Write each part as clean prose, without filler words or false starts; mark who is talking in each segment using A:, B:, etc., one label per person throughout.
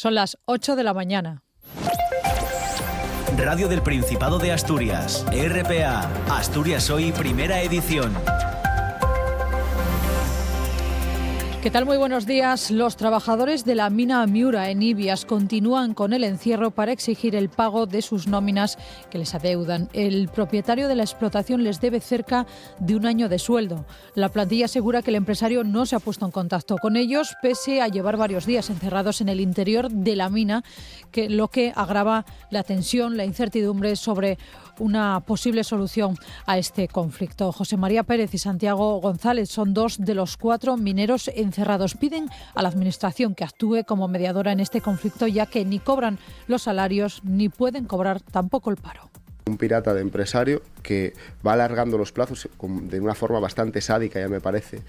A: Son las 8 de la mañana.
B: Radio del Principado de Asturias, RPA, Asturias Hoy, primera edición.
A: ¿Qué tal? Muy buenos días. Los trabajadores de la mina Miura en Ibias continúan con el encierro para exigir el pago de sus nóminas que les adeudan. El propietario de la explotación les debe cerca de un año de sueldo. La plantilla asegura que el empresario no se ha puesto en contacto con ellos, pese a llevar varios días encerrados en el interior de la mina, lo que agrava la tensión, la incertidumbre sobre una posible solución a este conflicto. José María Pérez y Santiago González son dos de los 4 mineros encerrados. Piden a la Administración que actúe como mediadora en este conflicto, ya que ni cobran los salarios ni pueden cobrar tampoco el paro.
C: Un pirata de empresario que va alargando los plazos de una forma bastante sádica, ya me parece,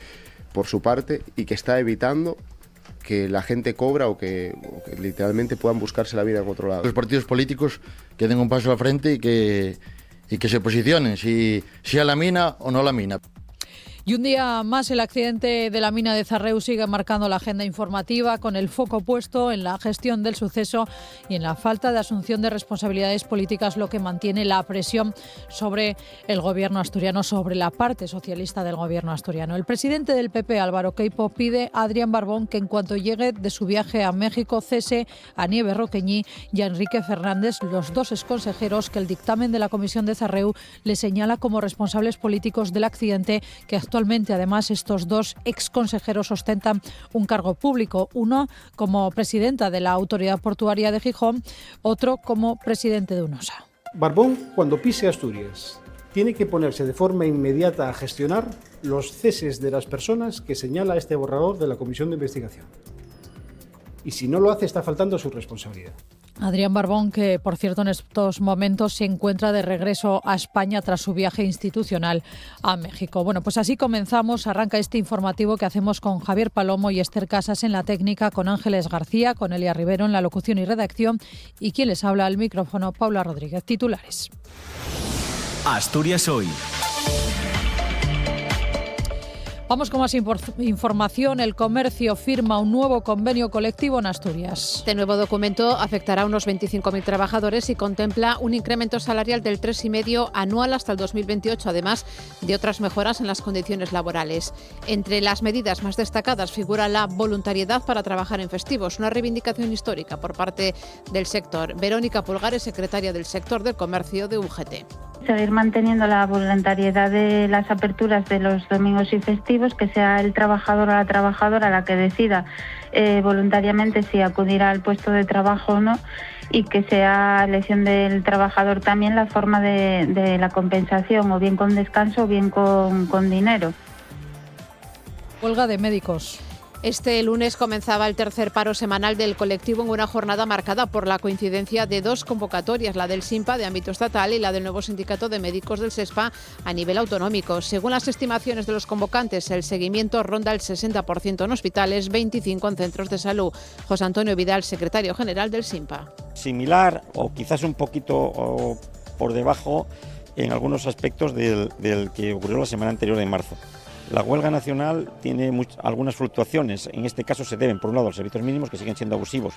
C: por su parte, y que está evitando que la gente cobra o que literalmente puedan buscarse la vida en otro lado.
D: Los partidos políticos que den un paso al frente y que se posicionen, si a la mina o no a la mina.
A: Y un día más el accidente de la mina de Zarreu sigue marcando la agenda informativa, con el foco puesto en la gestión del suceso y en la falta de asunción de responsabilidades políticas, lo que mantiene la presión sobre el gobierno asturiano, sobre la parte socialista del gobierno asturiano. El presidente del PP, Álvaro Queipo, pide a Adrián Barbón que en cuanto llegue de su viaje a México cese a Nieves Roqueñi y a Enrique Fernández, los 2 exconsejeros que el dictamen de la comisión de Zarreu le señala como responsables políticos del accidente, que actualmente, además, estos 2 exconsejeros ostentan un cargo público, uno como presidenta de la Autoridad Portuaria de Gijón, otro como presidente de UNOSA.
E: Barbón, cuando pise Asturias, tiene que ponerse de forma inmediata a gestionar los ceses de las personas que señala este borrador de la Comisión de Investigación. Y si no lo hace, está faltando a su responsabilidad.
A: Adrián Barbón, que por cierto en estos momentos se encuentra de regreso a España tras su viaje institucional a México. Bueno, pues así comenzamos, arranca este informativo que hacemos con Javier Palomo y Esther Casas en la técnica, con Ángeles García, con Elia Rivero en la locución y redacción, y quien les habla al micrófono, Paula Rodríguez. Titulares.
B: Asturias Hoy.
A: Vamos con más información. El comercio firma un nuevo convenio colectivo en Asturias.
F: Este nuevo documento afectará a unos 25.000 trabajadores y contempla un incremento salarial del 3,5% anual hasta el 2028, además de otras mejoras en las condiciones laborales. Entre las medidas más destacadas figura la voluntariedad para trabajar en festivos, una reivindicación histórica por parte del sector. Verónica Pulgares, secretaria del sector del comercio de UGT.
G: Seguir manteniendo la voluntariedad de las aperturas de los domingos y festivos, que sea el trabajador o la trabajadora la que decida voluntariamente si acudirá al puesto de trabajo o no, y que sea elección del trabajador también la forma de la compensación, o bien con descanso o bien con dinero.
A: Huelga de médicos.
F: Este lunes comenzaba el tercer paro semanal del colectivo en una jornada marcada por la coincidencia de 2 convocatorias, la del SINPA de ámbito estatal y la del nuevo sindicato de médicos del SESPA a nivel autonómico. Según las estimaciones de los convocantes, el seguimiento ronda el 60% en hospitales, 25% en centros de salud. José Antonio Vidal, secretario general del SINPA.
H: Similar o quizás un poquito por debajo en algunos aspectos del que ocurrió la semana anterior de marzo. La huelga nacional tiene algunas fluctuaciones. En este caso se deben, por un lado, a los servicios mínimos, que siguen siendo abusivos.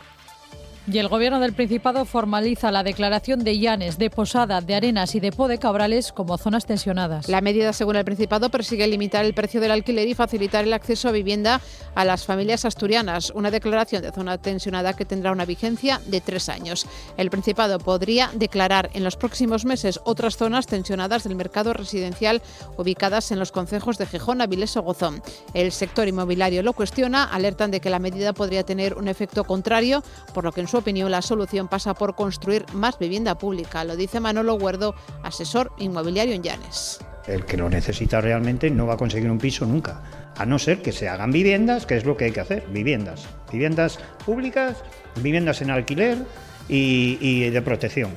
A: Y el Gobierno del Principado formaliza la declaración de Llanes, de Posada, de Arenas y de Po de Cabrales como zonas tensionadas.
F: La medida, según el Principado, persigue limitar el precio del alquiler y facilitar el acceso a vivienda a las familias asturianas. Una declaración de zona tensionada que tendrá una vigencia de 3 años. El Principado podría declarar en los próximos meses otras zonas tensionadas del mercado residencial ubicadas en los concejos de Gijón, Avilés o Gozón. El sector inmobiliario lo cuestiona, alertan de que la medida podría tener un efecto contrario, por lo que en su opinión la solución pasa por construir más vivienda pública. Lo dice Manolo Guerdo, asesor inmobiliario en Llanes.
I: El que lo necesita realmente no va a conseguir un piso nunca, a no ser que se hagan viviendas, que es lo que hay que hacer, viviendas públicas, viviendas en alquiler y de protección.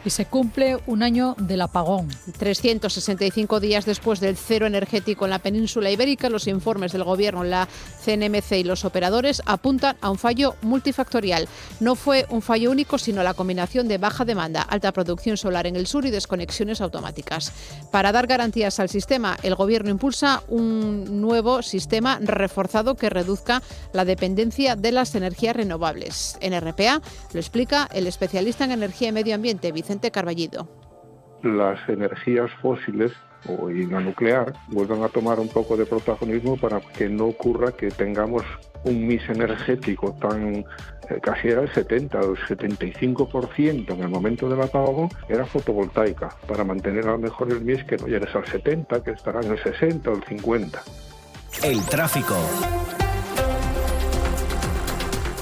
A: y se cumple un año del apagón.
F: 365 días después del cero energético en la península ibérica, los informes del Gobierno, la CNMC y los operadores apuntan a un fallo multifactorial. No fue un fallo único, sino la combinación de baja demanda, alta producción solar en el sur y desconexiones automáticas. Para dar garantías al sistema, el Gobierno impulsa un nuevo sistema reforzado que reduzca la dependencia de las energías renovables. En RPA lo explica el especialista en energía y medio ambiente, Vicente Carballido.
J: Las energías fósiles y la nuclear vuelvan a tomar un poco de protagonismo para que no ocurra que tengamos un mix energético tan casi era el 70 o el 75% en el momento del apagón era fotovoltaica, para mantener a lo mejor el mix que no llegues al 70, que estará en el 60 o el 50.
B: El tráfico.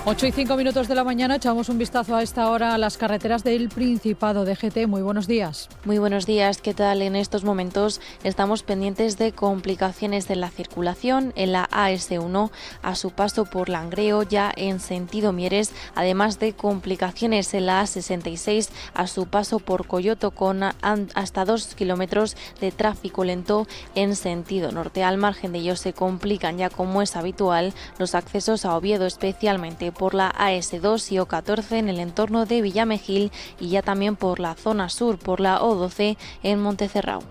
A: 8:05 de la mañana, echamos un vistazo a esta hora a las carreteras del Principado. DGT, muy buenos días.
K: Muy buenos días, ¿qué tal? En estos momentos estamos pendientes de complicaciones en la circulación en la AS1 a su paso por Langreo, ya en sentido Mieres, además de complicaciones en la A66 a su paso por Coyoto con hasta 2 kilómetros de tráfico lento en sentido norte. Al margen de ello se complican ya, como es habitual, los accesos a Oviedo, especialmente por la AS2 y O14 en el entorno de Villamegil y ya también por la zona sur, por la O12 en Montecerrao.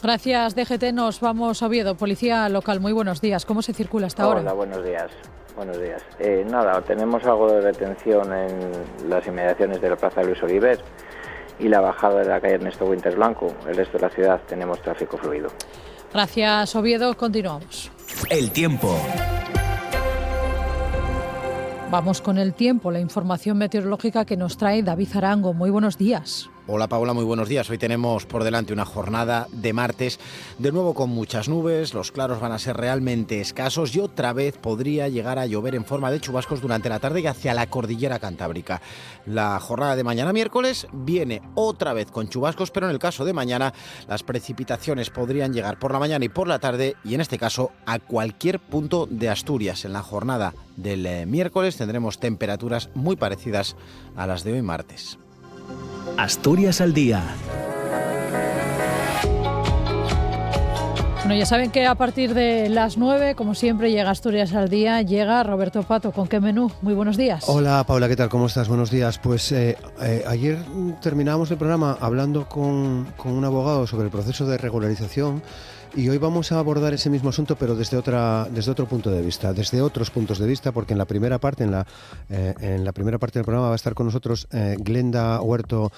A: Gracias, DGT. Nos vamos a Oviedo. Policía local, muy buenos días. ¿Cómo se circula hasta ahora?
L: Hola, buenos días. Buenos días. Nada, tenemos algo de retención en las inmediaciones de la Plaza Luis Oliver y la bajada de la calle Ernesto Winters Blanco. El resto de la ciudad tenemos tráfico fluido.
A: Gracias, Oviedo. Continuamos.
B: El tiempo.
A: Vamos con el tiempo, la información meteorológica que nos trae David Arango. Muy buenos días.
M: Hola Paula, muy buenos días. Hoy tenemos por delante una jornada de martes, de nuevo con muchas nubes, los claros van a ser realmente escasos y otra vez podría llegar a llover en forma de chubascos durante la tarde y hacia la cordillera cantábrica. La jornada de mañana miércoles viene otra vez con chubascos, pero en el caso de mañana las precipitaciones podrían llegar por la mañana y por la tarde y en este caso a cualquier punto de Asturias. En la jornada del miércoles tendremos temperaturas muy parecidas a las de hoy martes.
B: Asturias al día.
A: Bueno, ya saben que a partir de las 9, como siempre, llega Asturias al día, llega Roberto Pato. ¿Con qué menú? Muy buenos días.
N: Hola Paula, ¿qué tal? ¿Cómo estás? Buenos días. Pues ayer terminábamos el programa hablando con un abogado sobre el proceso de regularización. Y hoy vamos a abordar ese mismo asunto, pero desde otro punto de vista, desde otros puntos de vista, porque en la primera parte, en la primera parte del programa va a estar con nosotros Glenda Huerto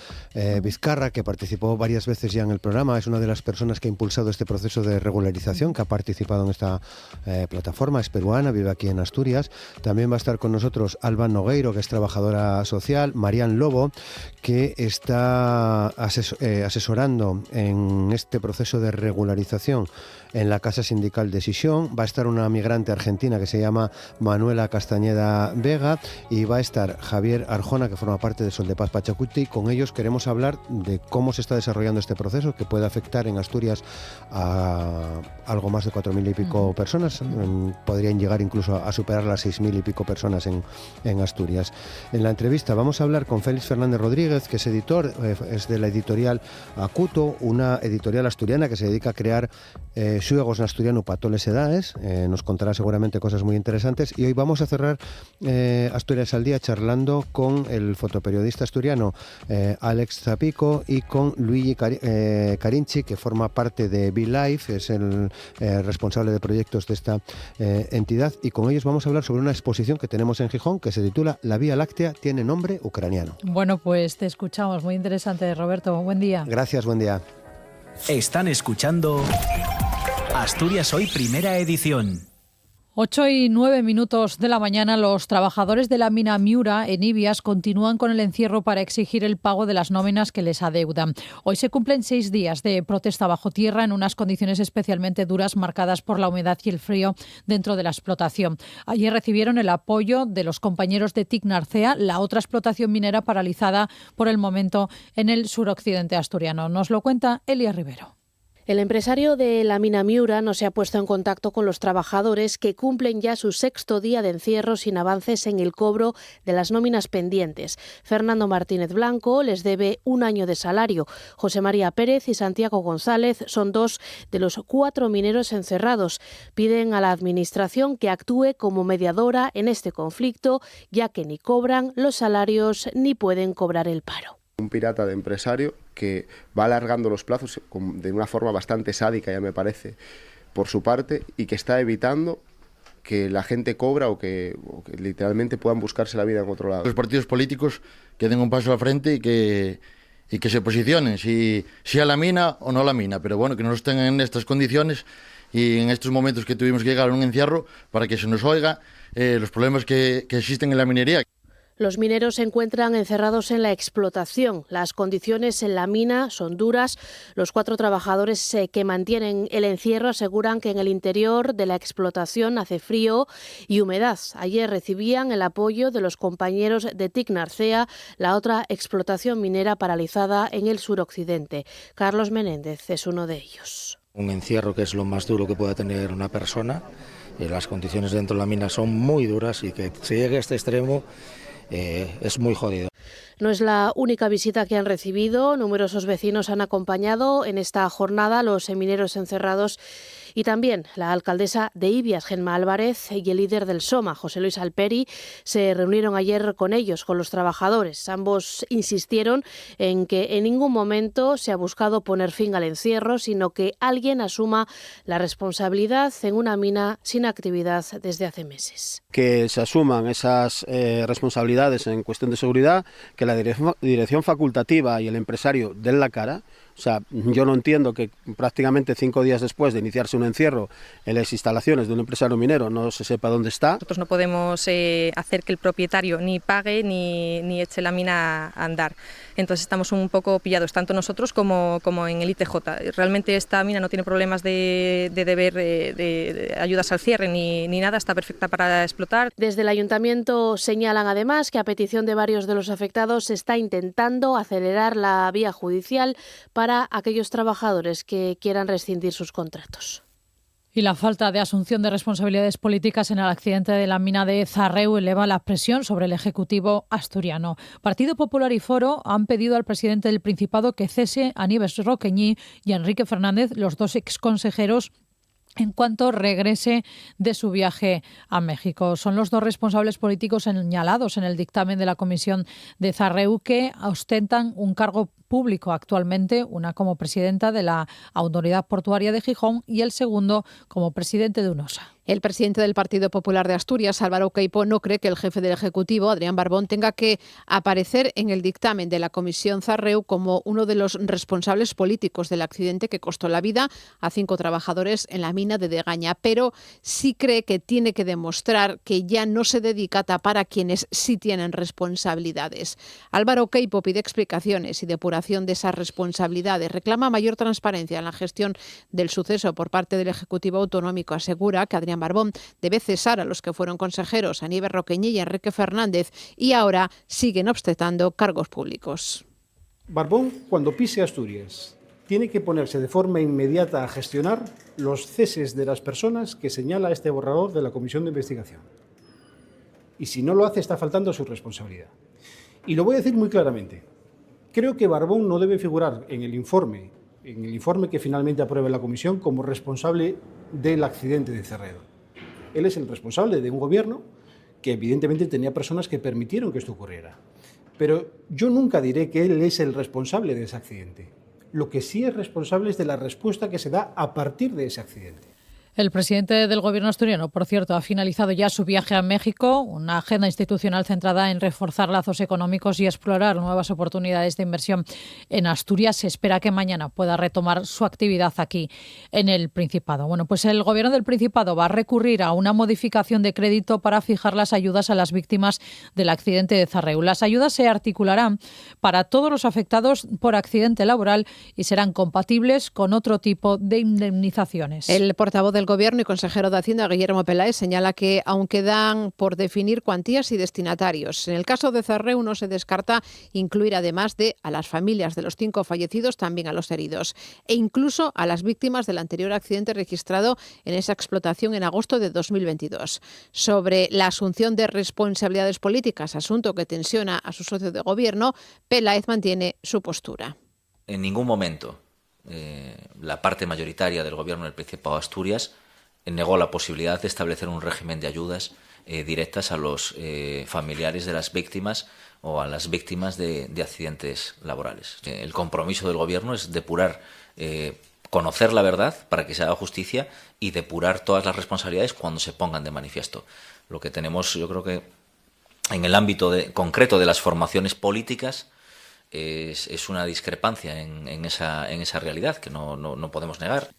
N: Vizcarra, que participó varias veces ya en el programa. Es una de las personas que ha impulsado este proceso de regularización, que ha participado en esta plataforma. Es peruana, vive aquí en Asturias. También va a estar con nosotros Alba Nogueiro, que es trabajadora social, Marian Lobo, que está asesorando en este proceso de regularización en la Casa Sindical de Sisión. Va a estar una migrante argentina que se llama Manuela Castañeda Vega y va a estar Javier Arjona, que forma parte de Sol de Paz Pachacuti. Con ellos queremos hablar de cómo se está desarrollando este proceso, que puede afectar en Asturias a algo más de 4.000 y pico personas. Podrían llegar incluso a superar las 6.000 y pico personas en Asturias. En la entrevista vamos a hablar con Félix Fernández Rodríguez, que es editor, es de la editorial Acuto, una editorial asturiana que se dedica a crear xuegos en asturiano para todas las edades. Nos contará seguramente cosas muy interesantes y hoy vamos a cerrar Asturias al día charlando con el fotoperiodista asturiano Alex Zapico y con Luigi Carinci, que forma parte de BeLife, es el responsable de proyectos de esta entidad, y con ellos vamos a hablar sobre una exposición que tenemos en Gijón que se titula La Vía Láctea tiene nombre ucraniano.
A: Bueno, pues te escuchamos, muy interesante, Roberto. Buen día.
N: Gracias, buen día.
B: Están escuchando Asturias Hoy, primera edición.
A: 8:09 de la mañana, los trabajadores de la mina Miura en Ibias continúan con el encierro para exigir el pago de las nóminas que les adeudan. Hoy se cumplen 6 días de protesta bajo tierra en unas condiciones especialmente duras marcadas por la humedad y el frío dentro de la explotación. Ayer recibieron el apoyo de los compañeros de TIC Narcea, la otra explotación minera paralizada por el momento en el suroccidente asturiano. Nos lo cuenta Elia Rivero.
O: El empresario de la mina Miura no se ha puesto en contacto con los trabajadores que cumplen ya su 6º día de encierro sin avances en el cobro de las nóminas pendientes. Fernando Martínez Blanco les debe 1 año de salario. José María Pérez y Santiago González son 2 de los 4 mineros encerrados. Piden a la Administración que actúe como mediadora en este conflicto, ya que ni cobran los salarios ni pueden cobrar el paro.
C: Un pirata de empresario que va alargando los plazos de una forma bastante sádica, ya me parece, por su parte, y que está evitando que la gente cobra o que literalmente puedan buscarse la vida en otro lado.
D: Los partidos políticos que den un paso al frente y que se posicionen, si a la mina o no a la mina, pero bueno, que no estén en estas condiciones y en estos momentos que tuvimos que llegar a un encierro para que se nos oiga los problemas que existen en la minería.
O: Los mineros se encuentran encerrados en la explotación. Las condiciones en la mina son duras. Los 4 trabajadores que mantienen el encierro aseguran que en el interior de la explotación hace frío y humedad. Ayer recibían el apoyo de los compañeros de Ticnarcea, la otra explotación minera paralizada en el suroccidente. Carlos Menéndez es uno de ellos.
P: Un encierro que es lo más duro que pueda tener una persona. Las condiciones dentro de la mina son muy duras y que se llegue a este extremo es muy jodido.
O: No es la única visita que han recibido. Numerosos vecinos han acompañado en esta jornada a los mineros encerrados y también la alcaldesa de Ibias, Gemma Álvarez, y el líder del SOMA, José Luis Alperi, se reunieron ayer con ellos, con los trabajadores. Ambos insistieron en que en ningún momento se ha buscado poner fin al encierro, sino que alguien asuma la responsabilidad en una mina sin actividad desde hace meses.
E: Que se asuman esas responsabilidades en cuestión de seguridad, que la dirección facultativa y el empresario den la cara. O sea, yo no entiendo que prácticamente 5 días después de iniciarse un encierro en las instalaciones de un empresario minero no se sepa dónde está.
Q: Nosotros no podemos hacer que el propietario ni pague ni eche la mina a andar. Entonces estamos un poco pillados, tanto nosotros como en el ITJ. Realmente esta mina no tiene problemas de deber de ayudas al cierre ni nada, está perfecta para explotar.
O: Desde el ayuntamiento señalan además que a petición de varios de los afectados se está intentando acelerar la vía judicial para aquellos trabajadores que quieran rescindir sus contratos.
A: Y la falta de asunción de responsabilidades políticas en el accidente de la mina de Zarreu eleva la presión sobre el Ejecutivo asturiano. Partido Popular y Foro han pedido al presidente del Principado que cese a Nieves Roqueñi y a Enrique Fernández, los 2 exconsejeros, en cuanto regrese de su viaje a México. Son los 2 responsables políticos señalados en el dictamen de la Comisión de Zarreu que ostentan un cargo público actualmente, una como presidenta de la Autoridad Portuaria de Gijón y el segundo como presidente de UNOSA.
F: El presidente del Partido Popular de Asturias, Álvaro Queipo, no cree que el jefe del Ejecutivo, Adrián Barbón, tenga que aparecer en el dictamen de la Comisión Zarreu como uno de los responsables políticos del accidente que costó la vida a 5 trabajadores en la mina de Degaña, pero sí cree que tiene que demostrar que ya no se dedica a tapar a quienes sí tienen responsabilidades. Álvaro Queipo pide explicaciones y depuración de esas responsabilidades. Reclama mayor transparencia en la gestión del suceso por parte del Ejecutivo Autonómico. Asegura que Adrián Barbón debe cesar a los que fueron consejeros, a Nieves Roqueñi y a Enrique Fernández, y ahora siguen ostentando cargos públicos.
E: Barbón, cuando pise Asturias, tiene que ponerse de forma inmediata a gestionar los ceses de las personas que señala este borrador de la Comisión de Investigación. Y si no lo hace, está faltando a su responsabilidad. Y lo voy a decir muy claramente. Creo que Barbón no debe figurar en el informe que finalmente apruebe la Comisión como responsable del accidente de Zarreu. Él es el responsable de un gobierno que evidentemente tenía personas que permitieron que esto ocurriera. Pero yo nunca diré que él es el responsable de ese accidente. Lo que sí es responsable es de la respuesta que se da a partir de ese accidente.
A: El presidente del Gobierno asturiano, por cierto, ha finalizado ya su viaje a México, una agenda institucional centrada en reforzar lazos económicos y explorar nuevas oportunidades de inversión en Asturias. Se espera que mañana pueda retomar su actividad aquí en el Principado. Bueno, pues el Gobierno del Principado va a recurrir a una modificación de crédito para fijar las ayudas a las víctimas del accidente de Zarreu. Las ayudas se articularán para todos los afectados por accidente laboral y serán compatibles con otro tipo de indemnizaciones.
F: El portavoz del Gobierno y consejero de Hacienda, Guillermo Peláez, señala que aún quedan por definir cuantías y destinatarios. En el caso de Zarreu no se descarta incluir, además de a las familias de los 5 fallecidos, también a los heridos e incluso a las víctimas del anterior accidente registrado en esa explotación en agosto de 2022. Sobre la asunción de responsabilidades políticas, asunto que tensiona a su socio de Gobierno, Peláez mantiene su postura.
R: En ningún momento la parte mayoritaria del Gobierno del Principado de Asturias negó la posibilidad de establecer un régimen de ayudas directas a los familiares de las víctimas o a las víctimas de accidentes laborales. El compromiso del Gobierno es depurar, conocer la verdad para que se haga justicia y depurar todas las responsabilidades cuando se pongan de manifiesto. Lo que tenemos, yo creo que en el ámbito concreto de las formaciones políticas, es una discrepancia en esa realidad que no podemos negar.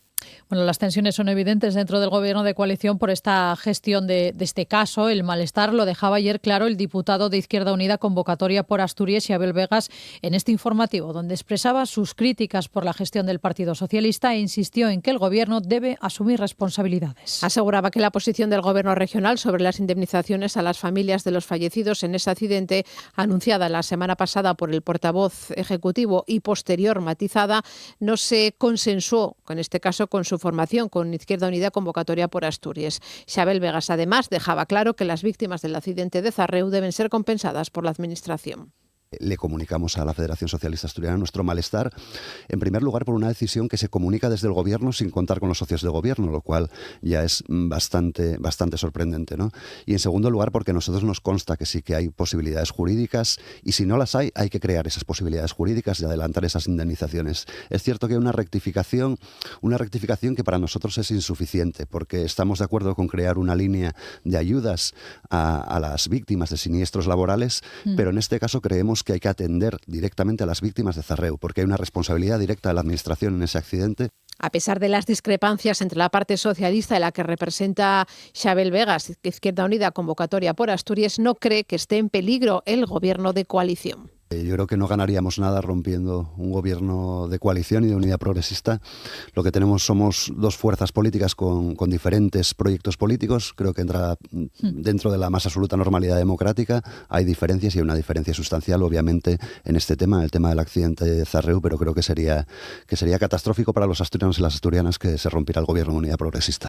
A: Bueno, las tensiones son evidentes dentro del Gobierno de coalición por esta gestión de este caso. El malestar lo dejaba ayer claro el diputado de Izquierda Unida Convocatoria por Asturias, Xabel Vegas, en este informativo, donde expresaba sus críticas por la gestión del Partido Socialista e insistió en que el Gobierno debe asumir responsabilidades.
F: Aseguraba que la posición del Gobierno regional sobre las indemnizaciones a las familias de los fallecidos en ese accidente, anunciada la semana pasada por el portavoz ejecutivo y posterior matizada, no se consensuó, en este caso, con su formación, con Izquierda Unida Convocatoria por Asturias. Xabel Vegas, además, dejaba claro que las víctimas del accidente de Zarreu deben ser compensadas por la Administración.
S: Le comunicamos a la Federación Socialista Asturiana nuestro malestar, en primer lugar por una decisión que se comunica desde el Gobierno sin contar con los socios de Gobierno, lo cual ya es bastante sorprendente, ¿no? Y en segundo lugar porque a nosotros nos consta que sí que hay posibilidades jurídicas y si no las hay que crear esas posibilidades jurídicas y adelantar esas indemnizaciones. Es cierto que hay una rectificación que para nosotros es insuficiente porque estamos de acuerdo con crear una línea de ayudas a las víctimas de siniestros laborales, pero en este caso creemos que hay que atender directamente a las víctimas de Zarreu, porque hay una responsabilidad directa de la Administración en ese accidente.
F: A pesar de las discrepancias entre la parte socialista y la que representa Xabel Vegas, Izquierda Unida Convocatoria por Asturias no cree que esté en peligro el Gobierno de coalición.
S: Yo creo que no ganaríamos nada rompiendo un gobierno de coalición y de unidad progresista. Lo que tenemos somos dos fuerzas políticas con diferentes proyectos políticos. Creo que entra dentro de la más absoluta normalidad democrática. Hay diferencias y hay una diferencia sustancial, obviamente, en este tema, el tema del accidente de Zarreu, pero creo que sería catastrófico para los asturianos y las asturianas que se rompiera el gobierno de unidad progresista.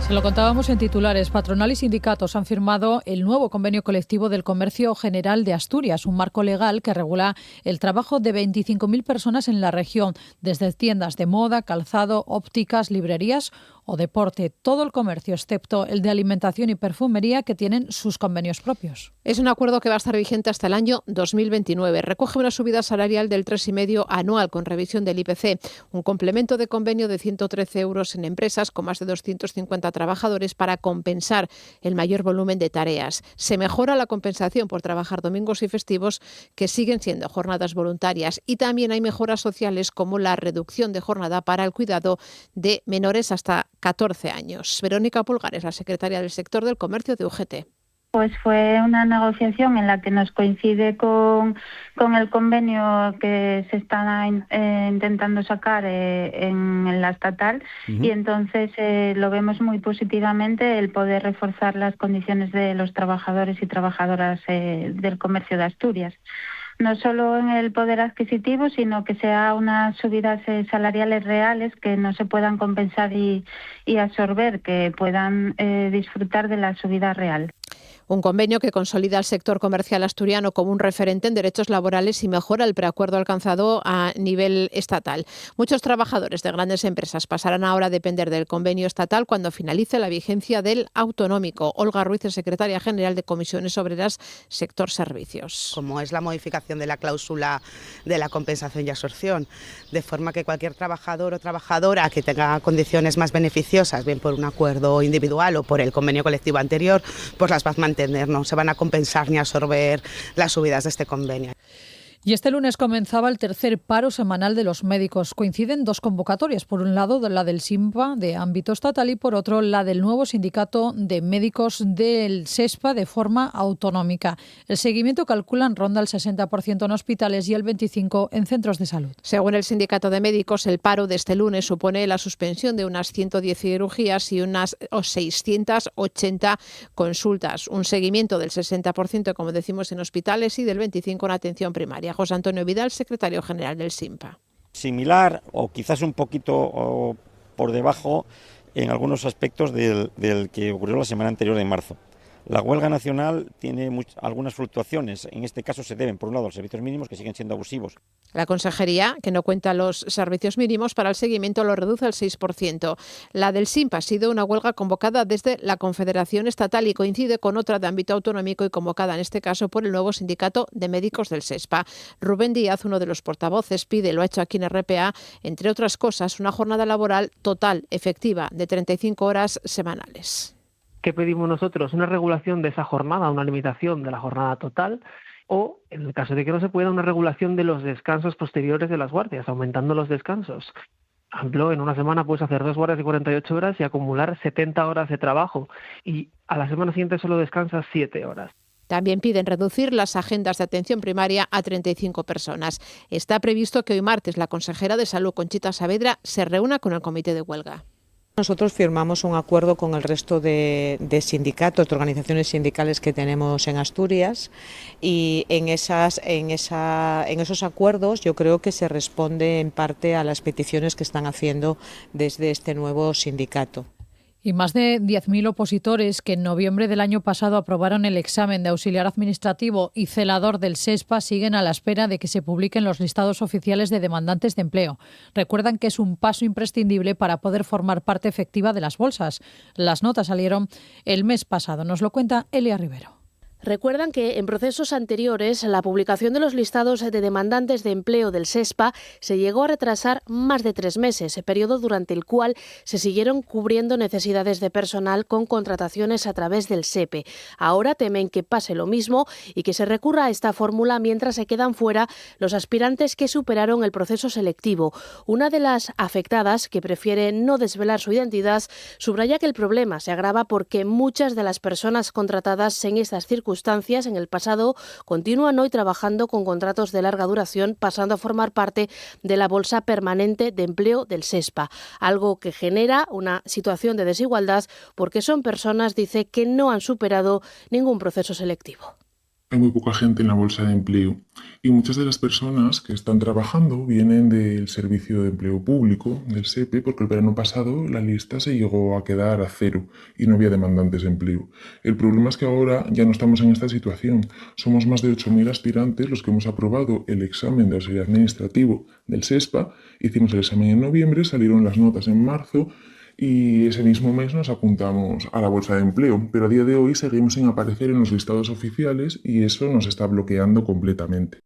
A: Se lo contábamos en titulares. Patronal y sindicatos han firmado el nuevo convenio colectivo del Comercio General de Asturias, un marco legal que regula el trabajo de 25.000 personas en la región, desde tiendas de moda, calzado, ópticas, librerías o deporte. Todo el comercio, excepto el de alimentación y perfumería, que tienen sus convenios propios.
F: Es un acuerdo que va a estar vigente hasta el año 2029. Recoge una subida salarial del 3,5% anual con revisión del IPC, un complemento de convenio de 113 euros en empresas con más de 250 trabajadores para compensar el mayor volumen de tareas. Se mejora la compensación por trabajar domingos y festivos, que siguen siendo jornadas voluntarias, y también hay mejoras sociales como la reducción de jornada para el cuidado de menores hasta 14 años. Verónica Pulgares, la secretaria del sector del comercio de UGT.
G: Pues fue una negociación en la que nos coincide con el convenio que se está intentando sacar en la estatal y entonces lo vemos muy positivamente el poder reforzar las condiciones de los trabajadores y trabajadoras del comercio de Asturias. No solo en el poder adquisitivo, sino que sea unas subidas salariales reales que no se puedan compensar y absorber, que puedan disfrutar de la subida real.
F: Un convenio que consolida al sector comercial asturiano como un referente en derechos laborales y mejora el preacuerdo alcanzado a nivel estatal. Muchos trabajadores de grandes empresas pasarán ahora a depender del convenio estatal cuando finalice la vigencia del autonómico. Olga Ruiz es secretaria general de Comisiones Obreras, sector servicios.
T: Como es la modificación de la cláusula de la compensación y absorción, de forma que cualquier trabajador o trabajadora que tenga condiciones más beneficiosas, bien por un acuerdo individual o por el convenio colectivo anterior, pues las va a mantener, no se van a compensar ni a absorber las subidas de este convenio.
A: Y este lunes comenzaba el tercer paro semanal de los médicos. Coinciden dos convocatorias. Por un lado, la del SINPA de ámbito estatal y por otro, la del nuevo sindicato de médicos del SESPA de forma autonómica. El seguimiento, calculan, ronda el 60% en hospitales y el 25% en centros de salud.
F: Según el sindicato de médicos, el paro de este lunes supone la suspensión de unas 110 cirugías y unas 680 consultas. Un seguimiento del 60%, como decimos, en hospitales y del 25% en atención primaria. José Antonio Vidal, secretario general del SINPA.
H: Similar o quizás un poquito por debajo en algunos aspectos del que ocurrió la semana anterior de marzo. La huelga nacional tiene algunas fluctuaciones. En este caso se deben, por un lado, a los servicios mínimos, que siguen siendo abusivos.
F: La consejería, que no cuenta los servicios mínimos para el seguimiento, lo reduce al 6%. La del SINPA ha sido una huelga convocada desde la Confederación Estatal y coincide con otra de ámbito autonómico y convocada en este caso por el nuevo sindicato de médicos del SESPA. Rubén Díaz, uno de los portavoces, lo ha hecho aquí en RPA, entre otras cosas, una jornada laboral total, efectiva, de 35 horas semanales.
U: ¿Qué pedimos nosotros? Una regulación de esa jornada, una limitación de la jornada total o, en el caso de que no se pueda, una regulación de los descansos posteriores de las guardias, aumentando los descansos. Por ejemplo, en una semana puedes hacer 2 guardias de 48 horas y acumular 70 horas de trabajo y a la semana siguiente solo descansas 7 horas.
F: También piden reducir las agendas de atención primaria a 35 personas. Está previsto que hoy martes la consejera de Salud, Conchita Saavedra, se reúna con el comité de huelga.
V: Nosotros firmamos un acuerdo con el resto de sindicatos, de organizaciones sindicales que tenemos en Asturias y en esos acuerdos yo creo que se responde en parte a las peticiones que están haciendo desde este nuevo sindicato.
A: Y más de 10.000 opositores que en noviembre del año pasado aprobaron el examen de auxiliar administrativo y celador del SESPA siguen a la espera de que se publiquen los listados oficiales de demandantes de empleo. Recuerdan que es un paso imprescindible para poder formar parte efectiva de las bolsas. Las notas salieron el mes pasado. Nos lo cuenta Elia Rivero.
O: Recuerdan que en procesos anteriores la publicación de los listados de demandantes de empleo del SESPA se llegó a retrasar más de 3 meses, periodo durante el cual se siguieron cubriendo necesidades de personal con contrataciones a través del SEPE. Ahora temen que pase lo mismo y que se recurra a esta fórmula mientras se quedan fuera los aspirantes que superaron el proceso selectivo. Una de las afectadas, que prefiere no desvelar su identidad, subraya que el problema se agrava porque muchas de las personas contratadas en estas circunstancias en el pasado continúan hoy trabajando con contratos de larga duración, pasando a formar parte de la bolsa permanente de empleo del SESPA, algo que genera una situación de desigualdad porque son personas, dice, que no han superado ningún proceso selectivo.
W: Hay muy poca gente en la bolsa de empleo y muchas de las personas que están trabajando vienen del Servicio de Empleo Público, del SEPE, porque el verano pasado la lista se llegó a quedar a 0 y no había demandantes de empleo. El problema es que ahora ya no estamos en esta situación. Somos más de 8.000 aspirantes los que hemos aprobado el examen de auxiliar administrativo del SESPA. Hicimos el examen en noviembre, salieron las notas en marzo y ese mismo mes nos apuntamos a la bolsa de empleo, pero a día de hoy seguimos sin aparecer en los listados oficiales y eso nos está bloqueando completamente.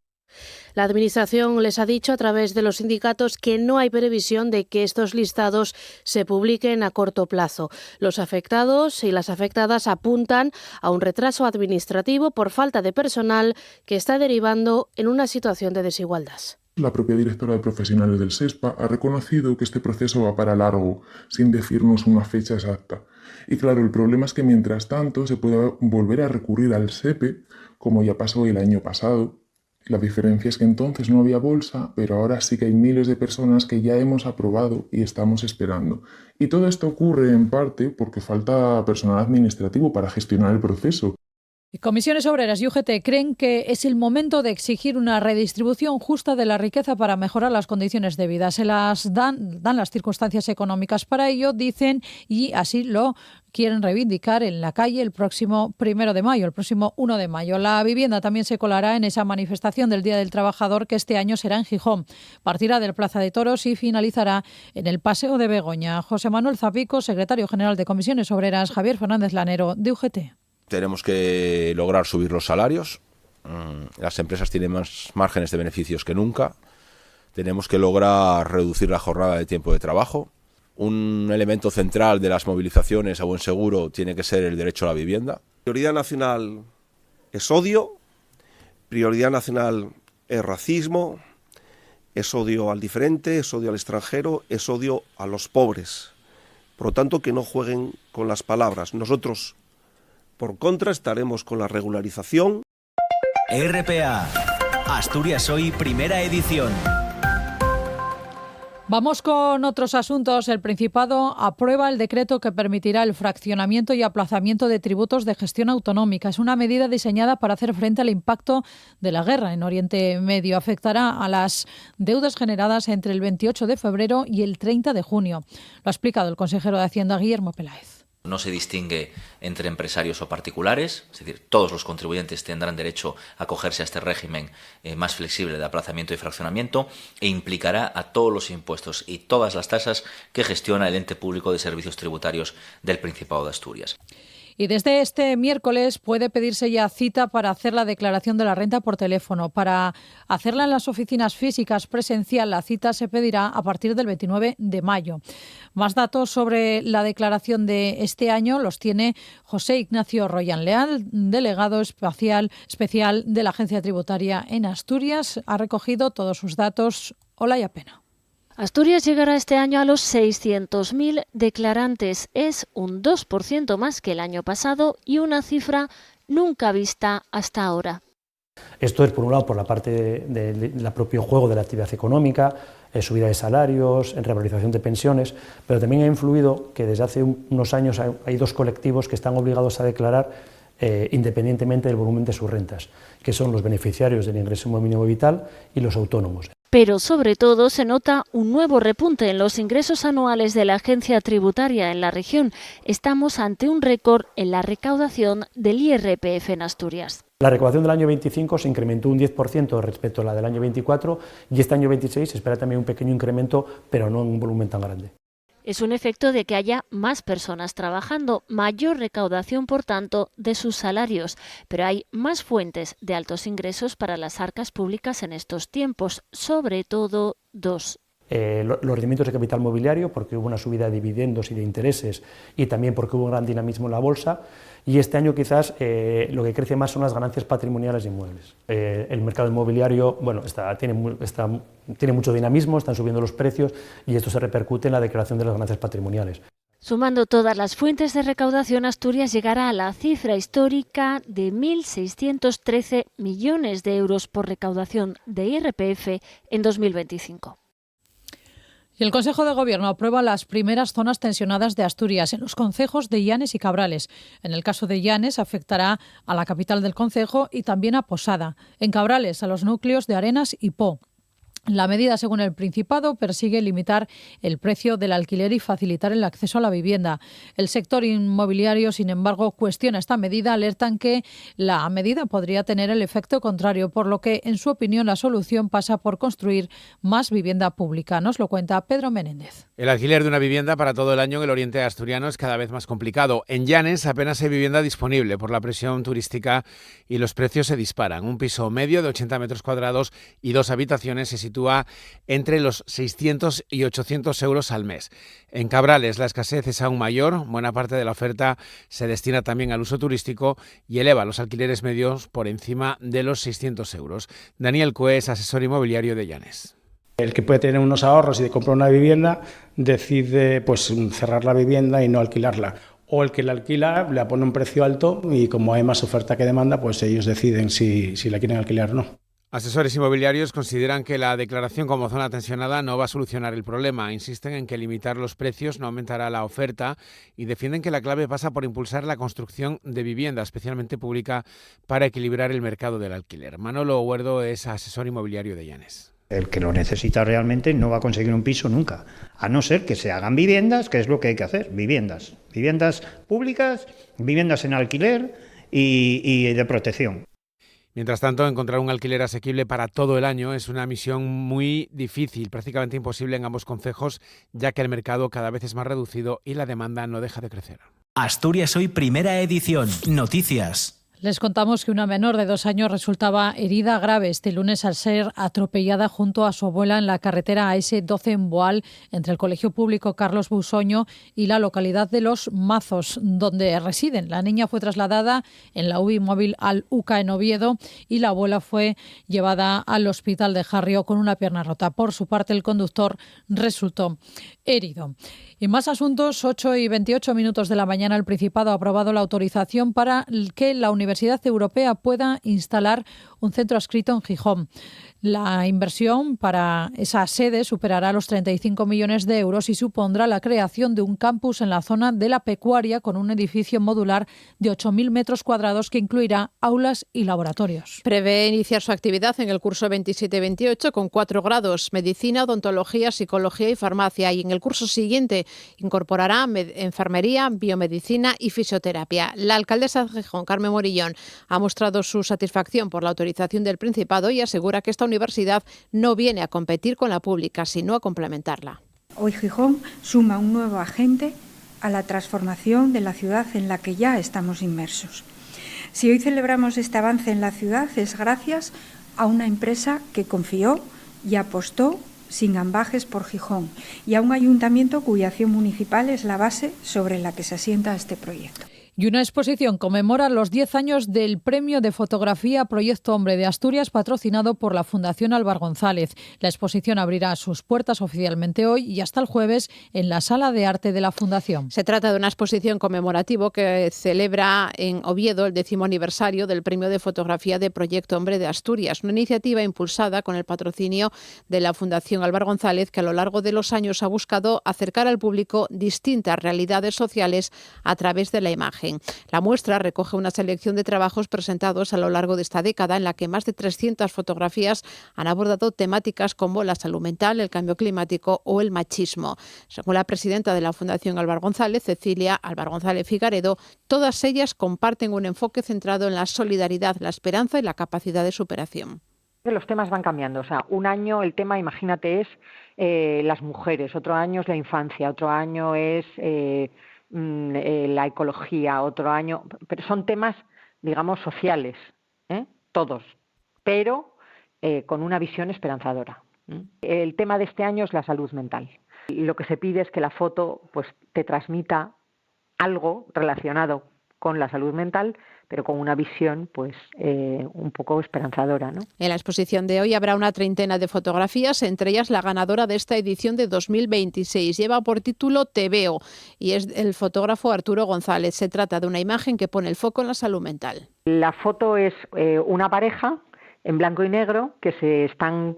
O: La Administración les ha dicho a través de los sindicatos que no hay previsión de que estos listados se publiquen a corto plazo. Los afectados y las afectadas apuntan a un retraso administrativo por falta de personal que está derivando en una situación de desigualdad.
W: La propia directora de profesionales del SESPA ha reconocido que este proceso va para largo, sin decirnos una fecha exacta. Y claro, el problema es que mientras tanto se puede volver a recurrir al SEPE, como ya pasó el año pasado. La diferencia es que entonces no había bolsa, pero ahora sí que hay miles de personas que ya hemos aprobado y estamos esperando. Y todo esto ocurre en parte porque falta personal administrativo para gestionar el proceso.
A: Comisiones Obreras y UGT creen que es el momento de exigir una redistribución justa de la riqueza para mejorar las condiciones de vida. Se las dan las circunstancias económicas para ello, dicen, y así lo quieren reivindicar en la calle el próximo 1 de mayo, el próximo 1 de mayo. La vivienda también se colará en esa manifestación del Día del Trabajador que este año será en Gijón. Partirá del Plaza de Toros y finalizará en el Paseo de Begoña. José Manuel Zapico, secretario general de Comisiones Obreras, Javier Fernández Lanero, de UGT.
X: Tenemos que lograr subir los salarios. Las empresas tienen más márgenes de beneficios que nunca. Tenemos que lograr reducir la jornada de tiempo de trabajo. Un elemento central de las movilizaciones a buen seguro tiene que ser el derecho a la vivienda.
Y: Prioridad nacional es odio, prioridad nacional
I: es racismo, es odio al diferente, es odio al extranjero, es odio a los pobres. Por lo tanto, que no jueguen con las palabras. Nosotros, por contra, estaremos con la regularización.
B: RPA, Asturias Hoy, primera edición.
A: Vamos con otros asuntos. El Principado aprueba el decreto que permitirá el fraccionamiento y aplazamiento de tributos de gestión autonómica. Es una medida diseñada para hacer frente al impacto de la guerra en Oriente Medio. Afectará a las deudas generadas entre el 28 de febrero y el 30 de junio. Lo ha explicado el consejero de Hacienda, Guillermo Peláez.
R: No se distingue entre empresarios o particulares, es decir, todos los contribuyentes tendrán derecho a acogerse a este régimen más flexible de aplazamiento y fraccionamiento e implicará a todos los impuestos y todas las tasas que gestiona el ente público de servicios tributarios del Principado de Asturias.
A: Y desde este miércoles puede pedirse ya cita para hacer la declaración de la renta por teléfono. Para hacerla en las oficinas físicas presencial, la cita se pedirá a partir del 29 de mayo. Más datos sobre la declaración de este año los tiene José Ignacio Royan Leal, delegado especial de la Agencia Tributaria en Asturias. Ha recogido todos sus datos. Olaya Pena.
J: Asturias llegará este año a los 600.000 declarantes. Es un 2% más que el año pasado y una cifra nunca vista hasta ahora.
K: Esto es, por un lado, por la parte del propio juego de la actividad económica, subida de salarios, en revalorización de pensiones, pero también ha influido que desde hace unos años hay dos colectivos que están obligados a declarar independientemente del volumen de sus rentas, que son los beneficiarios del ingreso mínimo vital y los autónomos.
J: Pero sobre todo se nota un nuevo repunte en los ingresos anuales de la agencia tributaria en la región. Estamos ante un récord en la recaudación del IRPF en Asturias.
K: La recaudación del año 25 se incrementó un 10% respecto a la del año 24 y este año 26 se espera también un pequeño incremento, pero no en un volumen tan grande.
J: Es un efecto de que haya más personas trabajando, mayor recaudación, por tanto, de sus salarios, pero hay más fuentes de altos ingresos para las arcas públicas en estos tiempos, sobre todo dos.
K: Los rendimientos de capital mobiliario, porque hubo una subida de dividendos y de intereses, y también porque hubo un gran dinamismo en la bolsa, y este año quizás lo que crece más son las ganancias patrimoniales de inmuebles. El mercado inmobiliario tiene mucho dinamismo, están subiendo los precios y esto se repercute en la declaración de las ganancias patrimoniales.
J: Sumando todas las fuentes de recaudación, Asturias llegará a la cifra histórica de 1.613 millones de euros por recaudación de IRPF en 2025.
A: Y el Consejo de Gobierno aprueba las primeras zonas tensionadas de Asturias en los concejos de Llanes y Cabrales. En el caso de Llanes afectará a la capital del concejo y también a Posada. En Cabrales a los núcleos de Arenas y Po. La medida, según el Principado, persigue limitar el precio del alquiler y facilitar el acceso a la vivienda. El sector inmobiliario, sin embargo, cuestiona esta medida. Alertan que la medida podría tener el efecto contrario, por lo que, en su opinión, la solución pasa por construir más vivienda pública. Nos lo cuenta Pedro Menéndez.
L: El alquiler de una vivienda para todo el año en el oriente asturiano es cada vez más complicado. En Llanes apenas hay vivienda disponible por la presión turística y los precios se disparan. Un piso medio de 80 metros cuadrados y 2 habitaciones se sitúa entre los 600 y 800 euros al mes. En Cabrales la escasez es aún mayor, buena parte de la oferta se destina también al uso turístico y eleva los alquileres medios por encima de los 600 euros. Daniel Cués, asesor inmobiliario de Llanes.
Y: El que puede tener unos ahorros y de comprar una vivienda decide cerrar la vivienda y no alquilarla. O el que la alquila le pone un precio alto y como hay más oferta que demanda, pues ellos deciden si la quieren alquilar o no.
L: Asesores inmobiliarios consideran que la declaración como zona tensionada no va a solucionar el problema. Insisten en que limitar los precios no aumentará la oferta y defienden que la clave pasa por impulsar la construcción de vivienda, especialmente pública, para equilibrar el mercado del alquiler. Manolo Huerdo es asesor inmobiliario de Llanes.
Z: El que lo necesita realmente no va a conseguir un piso nunca, a no ser que se hagan viviendas, que es lo que hay que hacer, viviendas públicas, viviendas en alquiler y de protección.
L: Mientras tanto, encontrar un alquiler asequible para todo el año es una misión muy difícil, prácticamente imposible en ambos concejos, ya que el mercado cada vez es más reducido y la demanda no deja de crecer.
B: Asturias Hoy, primera edición. Noticias.
A: Les contamos que una menor de 2 años resultaba herida grave este lunes al ser atropellada junto a su abuela en la carretera AS12 en Boal, entre el Colegio Público Carlos Busoño y la localidad de Los Mazos, donde residen. La niña fue trasladada en la UBI móvil al UCA en Oviedo y la abuela fue llevada al hospital de Jarrio con una pierna rota. Por su parte, el conductor resultó herido. Y más asuntos, 8:28 de la mañana, el Principado ha aprobado la autorización para que la Universidad Europea pueda instalar un centro adscrito en Gijón. La inversión para esa sede superará los 35 millones de euros y supondrá la creación de un campus en la zona de la Pecuaria con un edificio modular de 8.000 metros cuadrados que incluirá aulas y laboratorios.
F: Prevé iniciar su actividad en el curso 27-28 con 4 grados, medicina, odontología, psicología y farmacia, y en el curso siguiente incorporará enfermería, biomedicina y fisioterapia. La alcaldesa de Gijón, Carmen Morillón, ha mostrado su satisfacción por la autorización del Principado y asegura que esta universidad no viene a competir con la pública, sino a complementarla.
C: Hoy Gijón suma un nuevo agente a la transformación de la ciudad en la que ya estamos inmersos. Si hoy celebramos este avance en la ciudad es gracias a una empresa que confió y apostó sin ambages por Gijón y a un ayuntamiento cuya acción municipal es la base sobre la que se asienta este proyecto.
A: Y una exposición conmemora los 10 años del Premio de Fotografía Proyecto Hombre de Asturias, patrocinado por la Fundación Álvar González. La exposición abrirá sus puertas oficialmente hoy y hasta el jueves en la Sala de Arte de la Fundación.
F: Se trata de una exposición conmemorativa que celebra en Oviedo el 10º aniversario del Premio de Fotografía de Proyecto Hombre de Asturias, una iniciativa impulsada con el patrocinio de la Fundación Álvar González, que a lo largo de los años ha buscado acercar al público distintas realidades sociales a través de la imagen. La muestra recoge una selección de trabajos presentados a lo largo de esta década en la que más de 300 fotografías han abordado temáticas como la salud mental, el cambio climático o el machismo. Según la presidenta de la Fundación Álvar González, Cecilia Álvar González Figaredo, todas ellas comparten un enfoque centrado en la solidaridad, la esperanza y la capacidad de superación.
D: Los temas van cambiando, o sea, un año el tema, imagínate, es las mujeres, otro año es la infancia, otro año es la ecología, otro año, pero son temas, digamos, sociales, todos, pero con una visión esperanzadora. El tema de este año es la salud mental. Y lo que se pide es que la foto pues te transmita algo relacionado con la salud mental, pero con una visión pues un poco esperanzadora, ¿no?
F: En la exposición de hoy habrá una treintena de fotografías, entre ellas la ganadora de esta edición de 2026. Lleva por título Te veo y es el fotógrafo Arturo González. Se trata de una imagen que pone el foco en la salud mental.
D: La foto es una pareja en blanco y negro que se están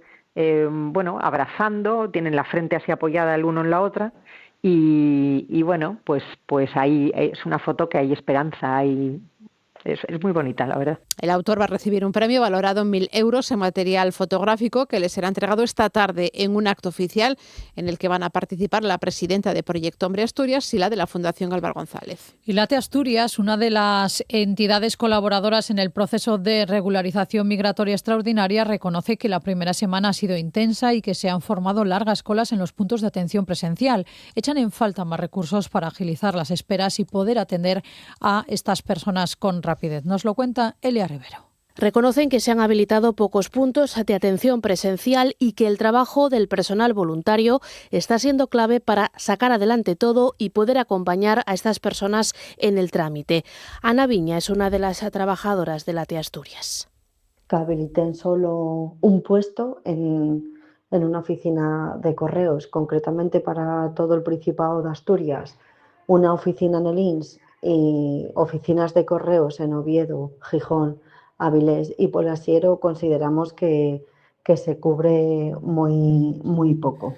D: abrazando, tienen la frente así apoyada el uno en la otra. Y bueno, pues ahí es una foto que hay esperanza, es muy bonita, la verdad.
F: El autor va a recibir un premio valorado en 1.000 euros en material fotográfico que le será entregado esta tarde en un acto oficial en el que van a participar la presidenta de Proyecto Hombre Asturias y la de la Fundación Álvar González.
A: Y Late Asturias, una de las entidades colaboradoras en el proceso de regularización migratoria extraordinaria, reconoce que la primera semana ha sido intensa y que se han formado largas colas en los puntos de atención presencial. Echan en falta más recursos para agilizar las esperas y poder atender a estas personas con rapidez. Nos lo cuenta Elia Rivero.
O: Reconocen que se han habilitado pocos puntos de atención presencial y que el trabajo del personal voluntario está siendo clave para sacar adelante todo y poder acompañar a estas personas en el trámite. Ana Viña es una de las trabajadoras de Late Asturias.
M: Que habiliten solo un puesto en una oficina de correos, concretamente para todo el Principado de Asturias, una oficina en el INS y oficinas de correos en Oviedo, Gijón, Avilés y Polasiero. Consideramos que se cubre muy poco.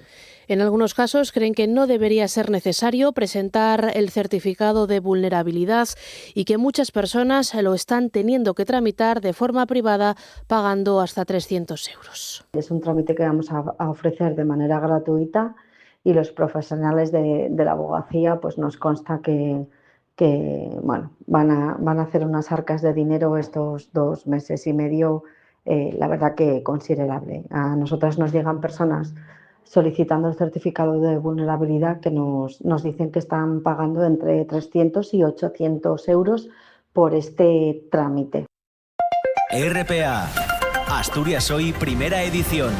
O: En algunos casos creen que no debería ser necesario presentar el certificado de vulnerabilidad y que muchas personas lo están teniendo que tramitar de forma privada pagando hasta 300 euros.
M: Es un trámite que vamos a ofrecer de manera gratuita y los profesionales de la abogacía pues nos consta que van a hacer unas arcas de dinero estos 2 meses y medio, la verdad que considerable. A nosotras nos llegan personas solicitando el certificado de vulnerabilidad que nos dicen que están pagando entre 300 y 800 euros por este trámite.
B: RPA, Asturias Hoy, primera edición.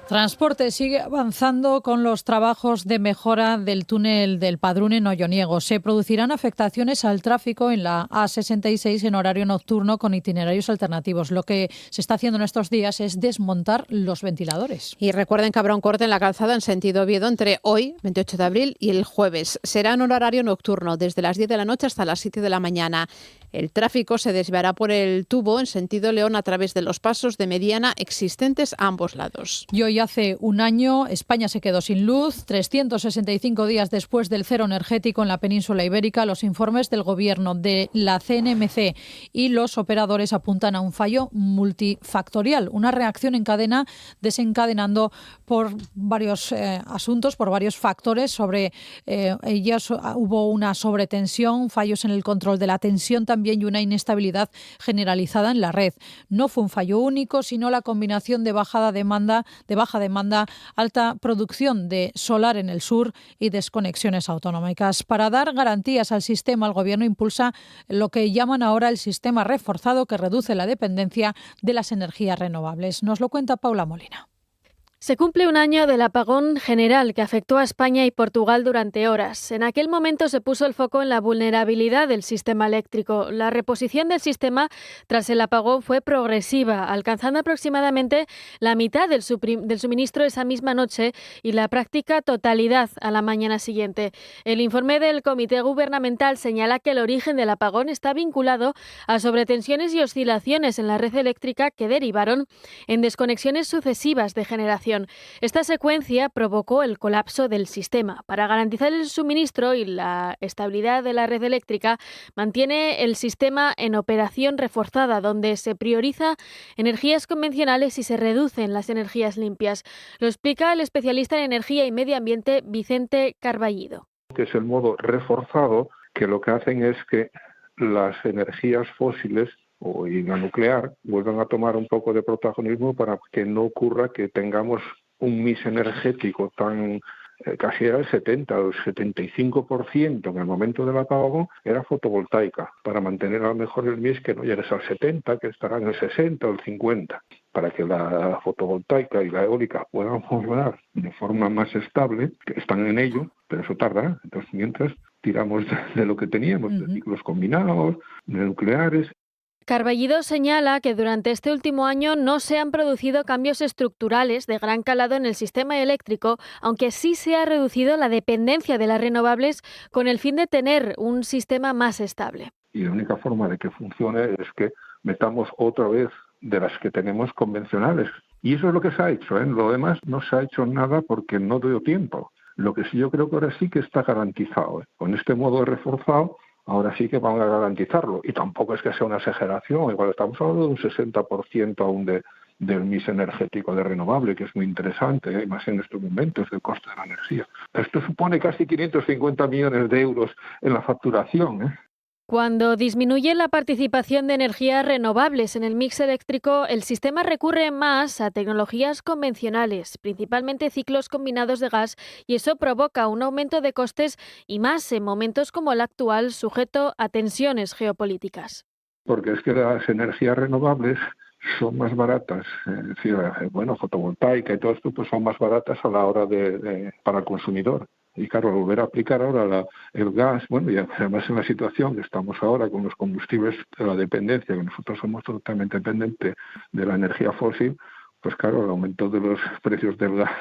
A: Transporte sigue avanzando con los trabajos de mejora del túnel del Padrún en Olloniego. Se producirán afectaciones al tráfico en la A66 en horario nocturno con itinerarios alternativos. Lo que se está haciendo en estos días es desmontar los ventiladores.
F: Y recuerden que habrá un corte en la calzada en sentido Oviedo entre hoy, 28 de abril, y el jueves. Será en horario nocturno, desde las 10 de la noche hasta las 7 de la mañana. El tráfico se desviará por el tubo en sentido León a través de los pasos de mediana existentes a ambos lados.
A: Y hoy hace un año España se quedó sin luz. 365 días después del cero energético en la península ibérica, los informes del Gobierno, de la CNMC y los operadores apuntan a un fallo multifactorial, una reacción en cadena desencadenando por varios asuntos, por varios factores. Sobre ellas hubo una sobretensión, fallos en el control de la tensión también y una inestabilidad generalizada en la red. No fue un fallo único, sino la combinación de baja demanda, alta producción de solar en el sur y desconexiones autonómicas. Para dar garantías al sistema, el Gobierno impulsa lo que llaman ahora el sistema reforzado, que reduce la dependencia de las energías renovables. Nos lo cuenta Paula Molina.
E: Se cumple un año del apagón general que afectó a España y Portugal durante horas. En aquel momento se puso el foco en la vulnerabilidad del sistema eléctrico. La reposición del sistema tras el apagón fue progresiva, alcanzando aproximadamente la mitad del suministro esa misma noche y la práctica totalidad a la mañana siguiente. El informe del Comité Gubernamental señala que el origen del apagón está vinculado a sobretensiones y oscilaciones en la red eléctrica que derivaron en desconexiones sucesivas de generación. Esta secuencia provocó el colapso del sistema. Para garantizar el suministro y la estabilidad de la red eléctrica, mantiene el sistema en operación reforzada, donde se prioriza energías convencionales y se reducen las energías limpias. Lo explica el especialista en energía y medio ambiente Vicente Carballido.
G: Que es el modo reforzado, que lo que hacen es que las energías fósiles y la nuclear vuelvan a tomar un poco de protagonismo para que no ocurra que tengamos un mix energético tan casi era el 70 o el 75% en el momento del apagón era fotovoltaica, para mantener a lo mejor el mix que no llegues al 70, que estará en el 60 o el 50, para que la fotovoltaica y la eólica puedan funcionar de forma más estable, que están en ello, pero eso tarda. Entonces, mientras tiramos de lo que teníamos, de ciclos combinados, de nucleares.
E: Carballido señala que durante este último año no se han producido cambios estructurales de gran calado en el sistema eléctrico, aunque sí se ha reducido la dependencia de las renovables con el fin de tener un sistema más estable.
G: Y la única forma de que funcione es que metamos otra vez de las que tenemos convencionales. Y eso es lo que se ha hecho, ¿eh? Lo demás no se ha hecho nada porque no dio tiempo. Lo que sí yo creo que ahora sí que está garantizado, ¿eh? Con este modo reforzado, ahora sí que van a garantizarlo. Y tampoco es que sea una exageración. Igual estamos hablando de un 60% aún del mix energético de renovable, que es muy interesante, más en estos momentos del coste de la energía. Esto supone casi 550 millones de euros en la facturación.
E: Cuando disminuye la participación de energías renovables en el mix eléctrico, el sistema recurre más a tecnologías convencionales, principalmente ciclos combinados de gas, y eso provoca un aumento de costes y más en momentos como el actual, sujeto a tensiones geopolíticas.
G: Porque es que las energías renovables son más baratas, es decir, fotovoltaica y todo esto pues son más baratas a la hora para el consumidor. Y claro, volver a aplicar ahora el gas, y además en la situación que estamos ahora con los combustibles, de la dependencia, que nosotros somos totalmente dependientes de la energía fósil, pues claro, el aumento de los precios del gas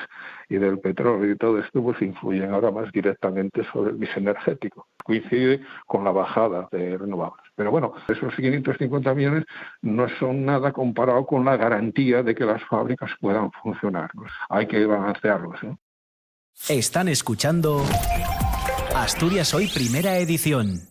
G: y del petróleo y todo esto pues influyen ahora más directamente sobre el mix energético. Coincide con la bajada de renovables. Pero bueno, esos 550 millones no son nada comparado con la garantía de que las fábricas puedan funcionar. Hay que balancearlos, ¿no?
B: Están escuchando Asturias Hoy, primera edición.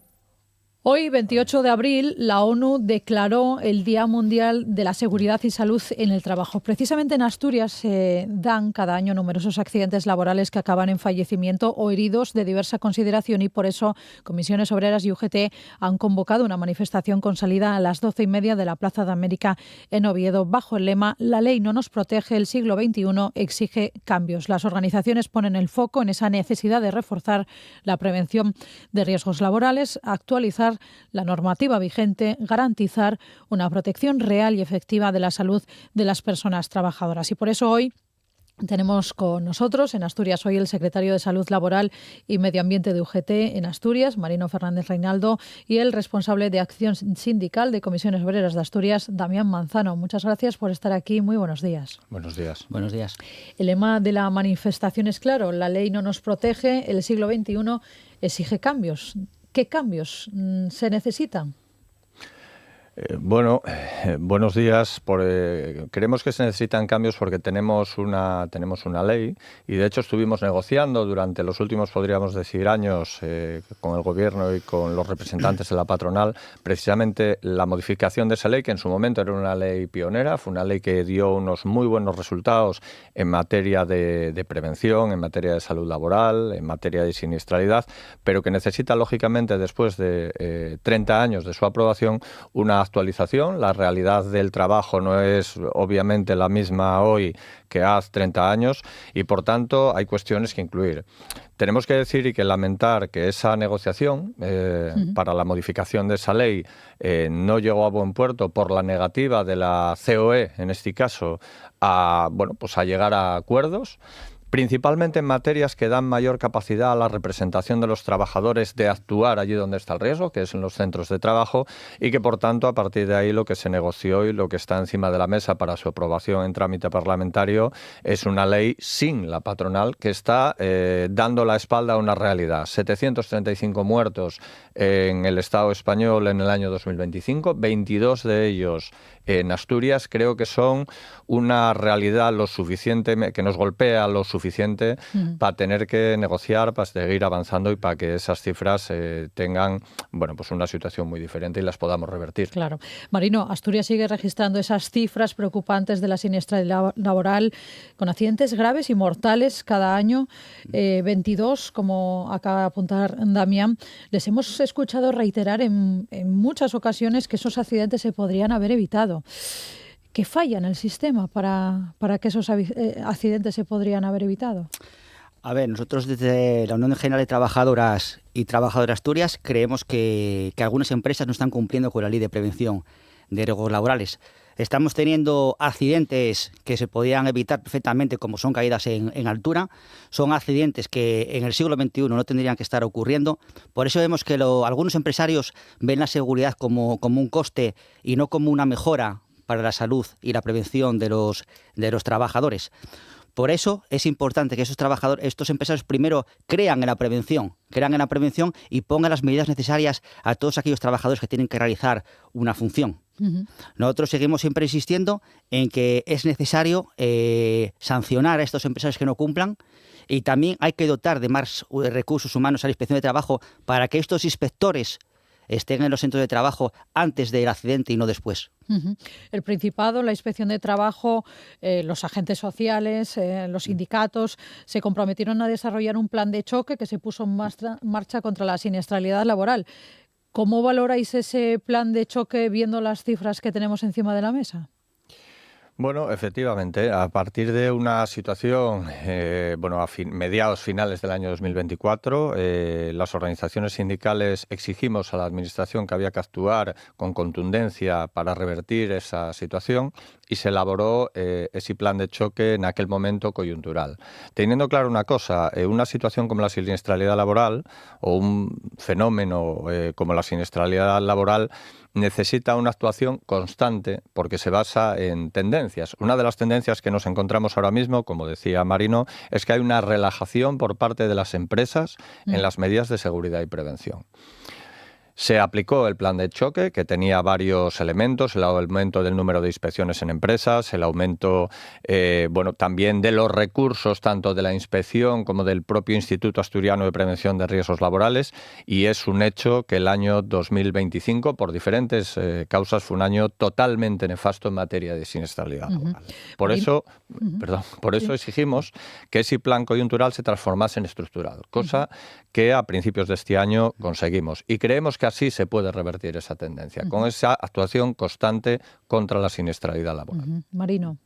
A: Hoy, 28 de abril, la ONU declaró el Día Mundial de la Seguridad y Salud en el Trabajo. Precisamente en Asturias se dan cada año numerosos accidentes laborales que acaban en fallecimiento o heridos de diversa consideración, y por eso Comisiones Obreras y UGT han convocado una manifestación con salida a las 12:30 de la Plaza de América en Oviedo, bajo el lema "La ley no nos protege, el siglo XXI exige cambios". Las organizaciones ponen el foco en esa necesidad de reforzar la prevención de riesgos laborales, actualizar actualizar la normativa vigente, garantizar una protección real y efectiva de la salud de las personas trabajadoras. Y por eso hoy tenemos con nosotros en Asturias Hoy el secretario de Salud Laboral y Medio Ambiente de UGT en Asturias, Marino Fernández Reinaldo, y el responsable de Acción Sindical de Comisiones Obreras de Asturias, Damián Manzano. Muchas gracias por estar aquí. Muy buenos días.
X: Buenos días.
H: Buenos días.
A: El lema de la manifestación es claro: la ley no nos protege, el siglo XXI exige cambios. ¿Qué cambios se necesitan?
H: Buenos días. Creemos que se necesitan cambios porque tenemos una ley y de hecho estuvimos negociando durante los últimos, podríamos decir, años con el Gobierno y con los representantes de la patronal precisamente la modificación de esa ley, que en su momento era una ley pionera, fue una ley que dio unos muy buenos resultados en materia de prevención, en materia de salud laboral, en materia de siniestralidad, pero que necesita lógicamente después de 30 años de su aprobación una actualización. La realidad del trabajo no es obviamente la misma hoy que hace 30 años y por tanto hay cuestiones que incluir. Tenemos que decir y que lamentar que esa negociación para la modificación de esa ley no llegó a buen puerto por la negativa de la COE, en este caso, a llegar a acuerdos, principalmente en materias que dan mayor capacidad a la representación de los trabajadores de actuar allí donde está el riesgo, que es en los centros de trabajo, y que por tanto a partir de ahí lo que se negoció y lo que está encima de la mesa para su aprobación en trámite parlamentario es una ley sin la patronal que está dando la espalda a una realidad. 735 muertos en el Estado español en el año 2025, 22 de ellos en Asturias. Creo que son una realidad lo suficiente, que nos golpea lo suficiente para tener que negociar, para seguir avanzando y para que esas cifras tengan una situación muy diferente y las podamos revertir.
A: Claro. Marino, Asturias sigue registrando esas cifras preocupantes de la siniestralidad laboral con accidentes graves y mortales cada año, 22, como acaba de apuntar Damián. Les hemos escuchado reiterar en muchas ocasiones que esos accidentes se podrían haber evitado. ¿Qué falla en el sistema para que esos accidentes se podrían haber evitado?
H: A ver, nosotros desde la Unión General de Trabajadoras y Trabajadores de Asturias creemos que algunas empresas no están cumpliendo con la ley de prevención de riesgos laborales. Estamos teniendo accidentes que se podían evitar perfectamente, como son caídas en altura. Son accidentes que en el siglo XXI no tendrían que estar ocurriendo. Por eso vemos que algunos empresarios ven la seguridad como un coste y no como una mejora para la salud y la prevención de los trabajadores. Por eso es importante que estos empresarios primero crean en la prevención y pongan las medidas necesarias a todos aquellos trabajadores que tienen que realizar una función. Nosotros seguimos siempre insistiendo en que es necesario sancionar a estos empresarios que no cumplan y también hay que dotar de más recursos humanos a la Inspección de Trabajo para que estos inspectores estén en los centros de trabajo antes del accidente y no después.
A: El Principado, la Inspección de Trabajo, los agentes sociales, los sindicatos se comprometieron a desarrollar un plan de choque que se puso en marcha contra la siniestralidad laboral. ¿Cómo valoráis ese plan de choque viendo las cifras que tenemos encima de la mesa?
H: Bueno, efectivamente, a partir de una situación, a mediados finales del año 2024, las organizaciones sindicales exigimos a la Administración que había que actuar con contundencia para revertir esa situación y se elaboró ese plan de choque en aquel momento coyuntural. Teniendo claro una cosa, una situación como la siniestralidad laboral o un fenómeno como la siniestralidad laboral necesita una actuación constante porque se basa en tendencias. Una de las tendencias que nos encontramos ahora mismo, como decía Marino, es que hay una relajación por parte de las empresas en las medidas de seguridad y prevención. Se aplicó el plan de choque, que tenía varios elementos: el aumento del número de inspecciones en empresas, el aumento también de los recursos tanto de la inspección como del propio Instituto Asturiano de Prevención de Riesgos Laborales, y es un hecho que el año 2025, por diferentes causas, fue un año totalmente nefasto en materia de siniestralidad laboral. Por eso exigimos que ese plan coyuntural se transformase en estructurado, cosa que a principios de este año conseguimos, y creemos que así se puede revertir esa tendencia, con esa actuación constante contra la siniestralidad laboral.
A: Marino.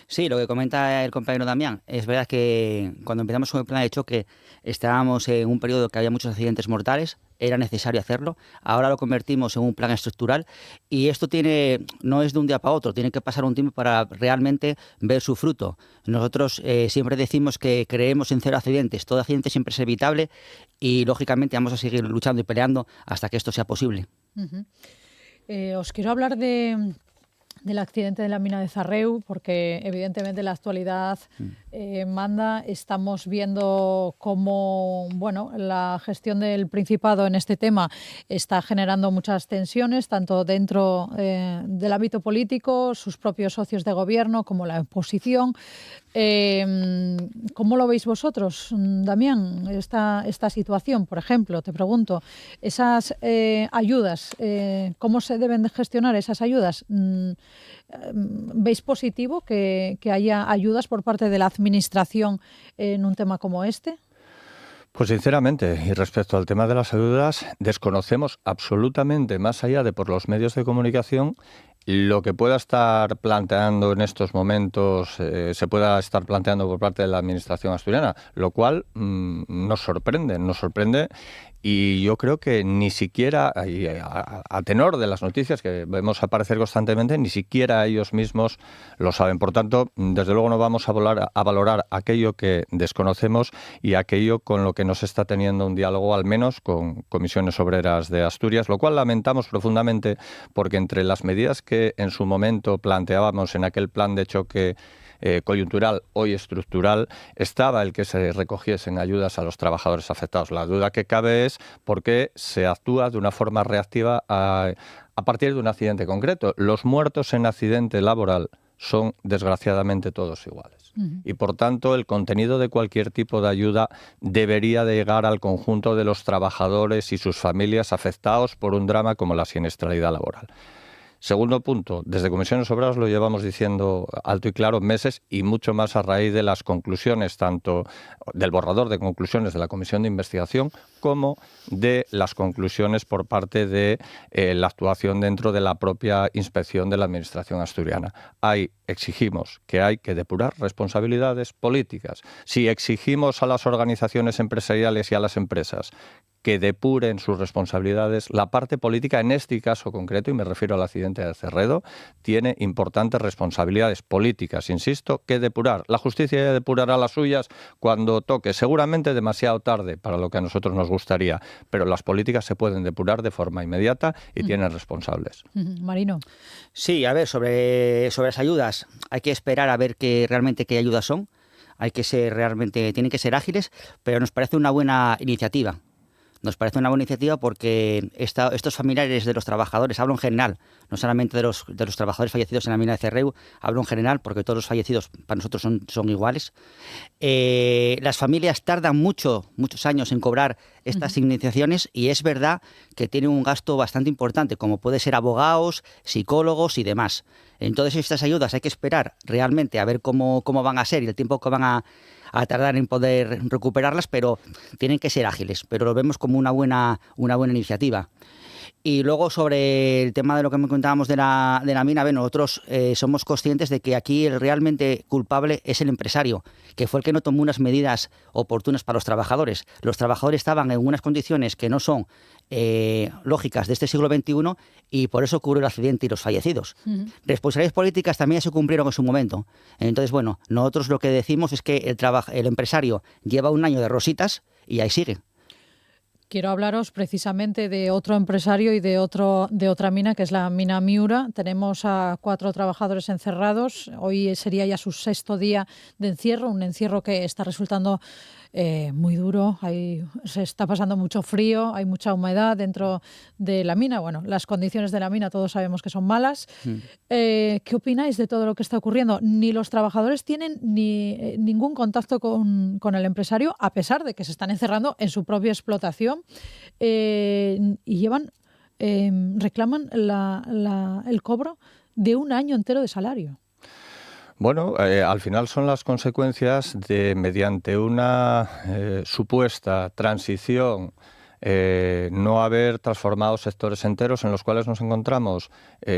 H: Sí, lo que comenta el compañero Damián, es verdad que cuando empezamos con el plan de choque estábamos en un periodo que había muchos accidentes mortales,
N: era necesario hacerlo. Ahora lo convertimos en un plan estructural y esto no es de un día para otro, tiene que pasar un tiempo para realmente ver su fruto. Nosotros siempre decimos que creemos en cero accidentes, todo accidente siempre es evitable y lógicamente vamos a seguir luchando y peleando hasta que esto sea posible.
A: Os quiero hablar del accidente de la mina de Zarreu, porque evidentemente la actualidad manda. Estamos viendo cómo la gestión del Principado en este tema está generando muchas tensiones, tanto dentro del ámbito político, sus propios socios de gobierno, como la oposición. ¿Cómo lo veis vosotros, Damián, esta situación? Por ejemplo, te pregunto, esas ayudas, ¿cómo se deben de gestionar esas ayudas? ¿Veis positivo que haya ayudas por parte de la Administración en un tema como este?
H: Pues sinceramente, y respecto al tema de las ayudas, desconocemos absolutamente, más allá de por los medios de comunicación, lo que pueda estar planteando en estos momentos, se pueda estar planteando por parte de la Administración asturiana, lo cual nos sorprende y yo creo que ni siquiera, a tenor de las noticias que vemos aparecer constantemente, ni siquiera ellos mismos lo saben. Por tanto, desde luego no vamos a valorar aquello que desconocemos y aquello con lo que no se está teniendo un diálogo, al menos con Comisiones Obreras de Asturias, lo cual lamentamos profundamente porque entre las medidas que en su momento planteábamos en aquel plan de choque coyuntural, hoy estructural, estaba el que se recogiesen ayudas a los trabajadores afectados. La duda que cabe es por qué se actúa de una forma reactiva a partir de un accidente concreto. Los muertos en accidente laboral son desgraciadamente todos iguales. Y por tanto el contenido de cualquier tipo de ayuda debería de llegar al conjunto de los trabajadores y sus familias afectados por un drama como la siniestralidad laboral. Segundo punto, desde Comisiones Obreras lo llevamos diciendo alto y claro meses y mucho más a raíz de las conclusiones, tanto del borrador de conclusiones de la Comisión de Investigación como de las conclusiones por parte de la actuación dentro de la propia inspección de la Administración asturiana. Exigimos que hay que depurar responsabilidades políticas. Si exigimos a las organizaciones empresariales y a las empresas que depuren sus responsabilidades, la parte política, en este caso concreto, y me refiero al accidente de Cerredo, tiene importantes responsabilidades políticas, insisto, que depurar. La justicia ya depurará las suyas cuando toque, seguramente demasiado tarde para lo que a nosotros nos gustaría, pero las políticas se pueden depurar de forma inmediata y tienen responsables.
A: Marino.
N: Sí, a ver, sobre las ayudas, hay que esperar a ver realmente qué ayudas son, tienen que ser ágiles, pero nos parece una buena iniciativa. Nos parece una buena iniciativa porque estos familiares de los trabajadores, hablo en general, no solamente de los trabajadores fallecidos en la mina de Cerreu, hablo en general porque todos los fallecidos para nosotros son iguales. Las familias tardan muchos años en cobrar estas indemnizaciones y es verdad que tienen un gasto bastante importante, como puede ser abogados, psicólogos y demás. Entonces estas ayudas hay que esperar realmente a ver cómo van a ser y el tiempo que van a tardar en poder recuperarlas, pero tienen que ser ágiles, pero lo vemos como una buena iniciativa. Y luego sobre el tema de lo que me contábamos de la mina, nosotros somos conscientes de que aquí el realmente culpable es el empresario, que fue el que no tomó unas medidas oportunas para los trabajadores. Los trabajadores estaban en unas condiciones que no son lógicas de este siglo XXI y por eso ocurrió el accidente y los fallecidos. Responsabilidades políticas también se cumplieron en su momento. Entonces, nosotros lo que decimos es que el empresario lleva un año de rositas y ahí sigue.
A: Quiero hablaros precisamente de otro empresario y de otra mina, que es la mina Miura. Tenemos a 4 trabajadores encerrados. Hoy sería ya su 6º día de encierro, un encierro que está resultando muy duro. Se está pasando mucho frío, hay mucha humedad dentro de la mina. Bueno, las condiciones de la mina todos sabemos que son malas. ¿Qué opináis de todo lo que está ocurriendo? Ni los trabajadores tienen ningún contacto con el empresario, a pesar de que se están encerrando en su propia explotación y reclaman el cobro de un año entero de salario.
H: Bueno, al final son las consecuencias de, mediante una supuesta transición no haber transformado sectores enteros en los cuales nos encontramos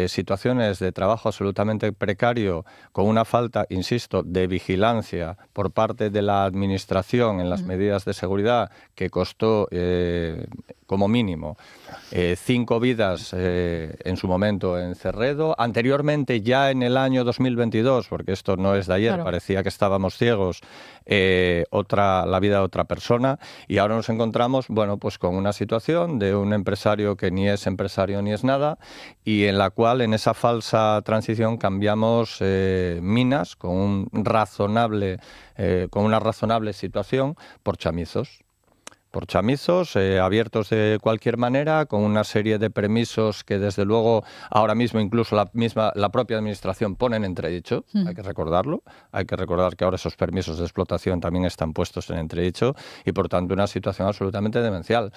H: situaciones de trabajo absolutamente precario, con una falta, insisto, de vigilancia por parte de la Administración en las medidas de seguridad que costó como mínimo 5 vidas en su momento en Cerredo. Anteriormente, ya en el año 2022, porque esto no es de ayer, parecía que estábamos ciegos, la vida de otra persona, y ahora nos encontramos, bueno, pues con una situación de un empresario que ni es empresario ni es nada, y en la cual en esa falsa transición cambiamos minas con una razonable situación por chamizos. Abiertos de cualquier manera, con una serie de permisos que desde luego ahora mismo incluso la propia Administración pone en entredicho, hay que recordarlo, hay que recordar que ahora esos permisos de explotación también están puestos en entredicho y por tanto una situación absolutamente demencial.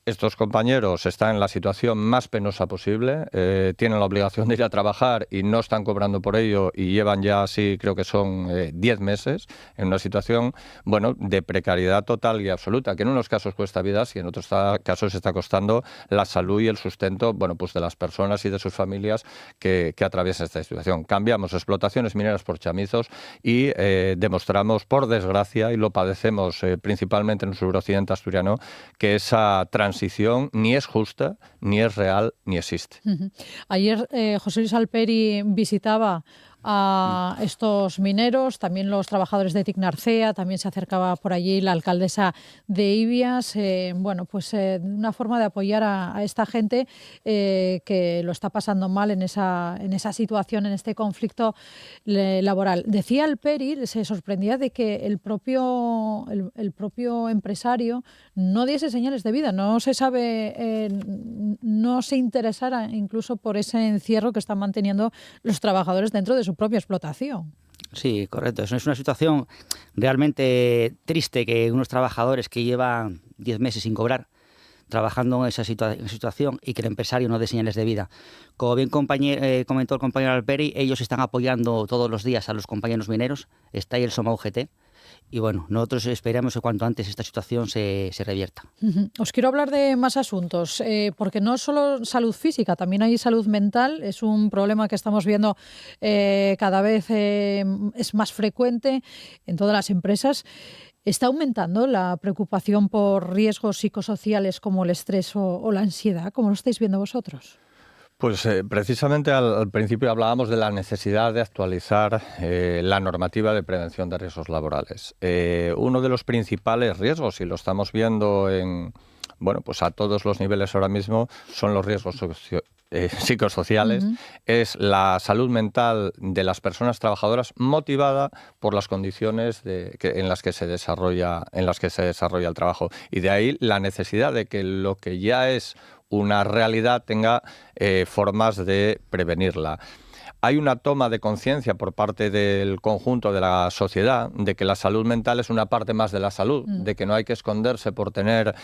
H: Estos compañeros están en la situación más penosa posible, tienen la obligación de ir a trabajar y no están cobrando por ello y llevan ya así, creo que son 10 meses, en una situación, bueno, de precariedad total y absoluta, que en unos casos cuesta vidas y en otros casos está costando la salud y el sustento, bueno, pues de las personas y de sus familias que atraviesan esta situación. Cambiamos explotaciones mineras por chamizos y demostramos, por desgracia, y lo padecemos principalmente en el suroccidente asturiano, que esa transición ni es justa, ni es real, ni existe.
A: Ayer José Luis Alperi visitaba a estos mineros, también los trabajadores de Tignarcea, también se acercaba por allí la alcaldesa de Ibias, una forma de apoyar a esta gente que lo está pasando mal en esa situación, en este conflicto laboral. Decía Alperi, se sorprendía de que el propio empresario no diese señales de vida, no se sabe, no se interesara incluso por ese encierro que están manteniendo los trabajadores dentro de su propia explotación.
N: Sí, correcto. Eso es una situación realmente triste, que unos trabajadores que llevan 10 meses sin cobrar, trabajando en esa situación, y que el empresario no dé señales de vida. Como bien comentó el compañero Alperi, ellos están apoyando todos los días a los compañeros mineros, está ahí el Soma UGT, y bueno, nosotros esperamos que cuanto antes esta situación se revierta.
A: Os quiero hablar de más asuntos, porque no solo salud física, también hay salud mental. Es un problema que estamos viendo cada vez es más frecuente en todas las empresas. ¿Está aumentando la preocupación por riesgos psicosociales como el estrés o la ansiedad? ¿Cómo lo estáis viendo vosotros?
H: Pues precisamente al principio hablábamos de la necesidad de actualizar la normativa de prevención de riesgos laborales. Uno de los principales riesgos, y lo estamos viendo a todos los niveles ahora mismo, son los riesgos psicosociales, es la salud mental de las personas trabajadoras motivada por las condiciones en las que se desarrolla el trabajo. Y de ahí la necesidad de que lo que ya es una realidad tenga formas de prevenirla. Hay una toma de conciencia por parte del conjunto de la sociedad de que la salud mental es una parte más de la salud, de que no hay que esconderse por tener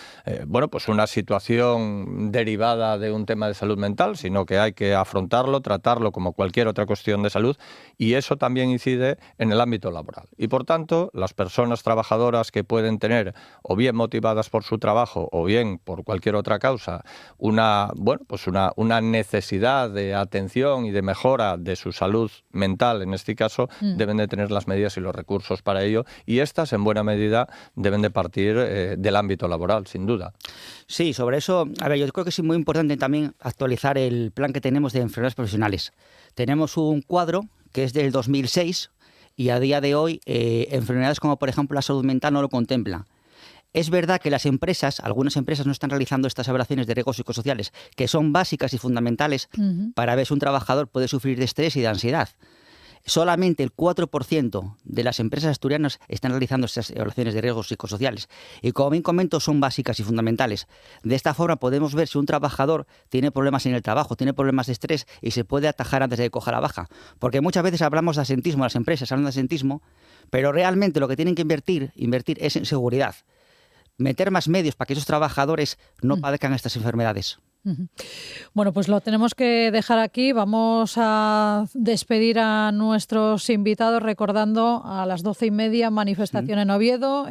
H: una situación derivada de un tema de salud mental, sino que hay que afrontarlo, tratarlo como cualquier otra cuestión de salud, y eso también incide en el ámbito laboral. Y por tanto, las personas trabajadoras que pueden tener, o bien motivadas por su trabajo, o bien por cualquier otra causa, una necesidad de atención y de mejora de su salud mental, en este caso, deben de tener las medidas y los recursos para ello, y estas, en buena medida, deben de partir del ámbito laboral, sin duda.
N: Sí, sobre eso, yo creo que es muy importante también actualizar el plan que tenemos de enfermedades profesionales. Tenemos un cuadro que es del 2006 y a día de hoy enfermedades como, por ejemplo, la salud mental no lo contempla. Es verdad que algunas empresas no están realizando estas evaluaciones de riesgos psicosociales, que son básicas y fundamentales para ver si un trabajador puede sufrir de estrés y de ansiedad. Solamente el 4% de las empresas asturianas están realizando estas evaluaciones de riesgos psicosociales. Y como bien comento, son básicas y fundamentales. De esta forma podemos ver si un trabajador tiene problemas en el trabajo, tiene problemas de estrés, y se puede atajar antes de que coja la baja. Porque muchas veces hablamos de asentismo, las empresas hablan de asentismo, pero realmente lo que tienen que invertir es en seguridad. Meter más medios para que esos trabajadores no padezcan estas enfermedades.
A: Bueno, pues lo tenemos que dejar aquí. Vamos a despedir a nuestros invitados recordando a las 12:30 manifestación en Oviedo,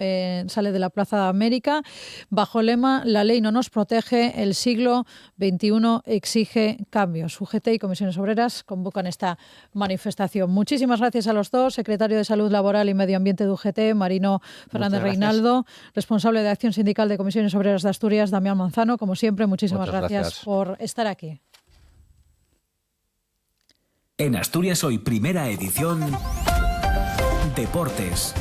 A: sale de la Plaza de América, bajo el lema "La ley no nos protege, el siglo XXI exige cambios". UGT y Comisiones Obreras convocan esta manifestación. Muchísimas gracias a los dos, secretario de Salud Laboral y Medio Ambiente de UGT, Marino Fernández Reinaldo, responsable de Acción Sindical de Comisiones Obreras de Asturias, Damián Manzano. Como siempre, muchísimas gracias por estar aquí.
B: En Asturias Hoy, primera edición, Deportes.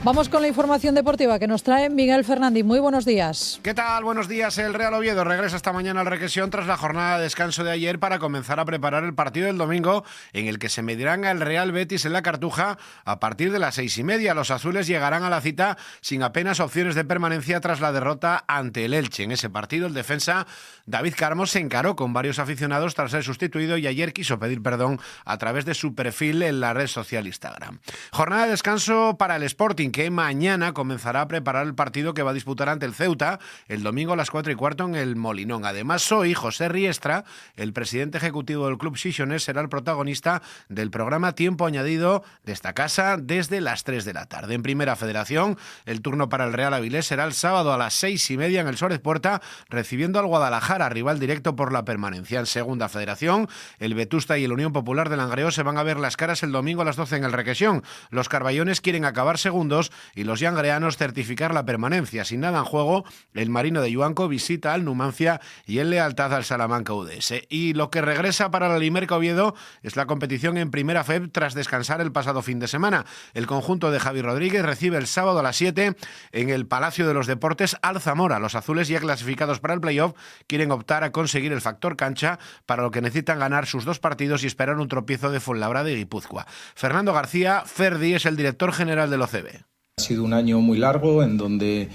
A: Vamos con la información deportiva que nos trae Miguel Fernández. Muy buenos días.
P: ¿Qué tal? Buenos días. El Real Oviedo regresa esta mañana al Requesión tras la jornada de descanso de ayer para comenzar a preparar el partido del domingo, en el que se medirán al Real Betis en la Cartuja a partir de las 6:30. Los azules llegarán a la cita sin apenas opciones de permanencia tras la derrota ante el Elche. En ese partido, el defensa David Carmo se encaró con varios aficionados tras ser sustituido y ayer quiso pedir perdón a través de su perfil en la red social Instagram. Jornada de descanso para el Sporting, que mañana comenzará a preparar el partido que va a disputar ante el Ceuta el domingo a las 4:15 en el Molinón. Además, hoy José Riestra, el presidente ejecutivo del club Xixonés, será el protagonista del programa Tiempo Añadido de esta casa desde las 3 de la tarde. En Primera Federación, el turno para el Real Avilés será el sábado a las 6:30 en el Suárez Puerta, recibiendo al Guadalajara, rival directo por la permanencia. En Segunda Federación, el Vetusta y el Unión Popular de Langreo se van a ver las caras el domingo a las 12 en el Requesión. Los carballones quieren acabar segundos y los llangreanos certificar la permanencia. Sin nada en juego, el Marino de Yuanco visita al Numancia y en lealtad al Salamanca UDS. Y lo que regresa para la Limerca Oviedo es la competición en Primera FEB tras descansar el pasado fin de semana. El conjunto de Javi Rodríguez recibe el sábado a las 7 en el Palacio de los Deportes al Zamora. Los azules, ya clasificados para el playoff, quieren optar a conseguir el factor cancha, para lo que necesitan ganar sus 2 partidos y esperar un tropiezo de Fuenlabrada y Guipúzcoa. Fernando García Ferdi es el director general del OCB.
Q: Ha sido un año muy largo en donde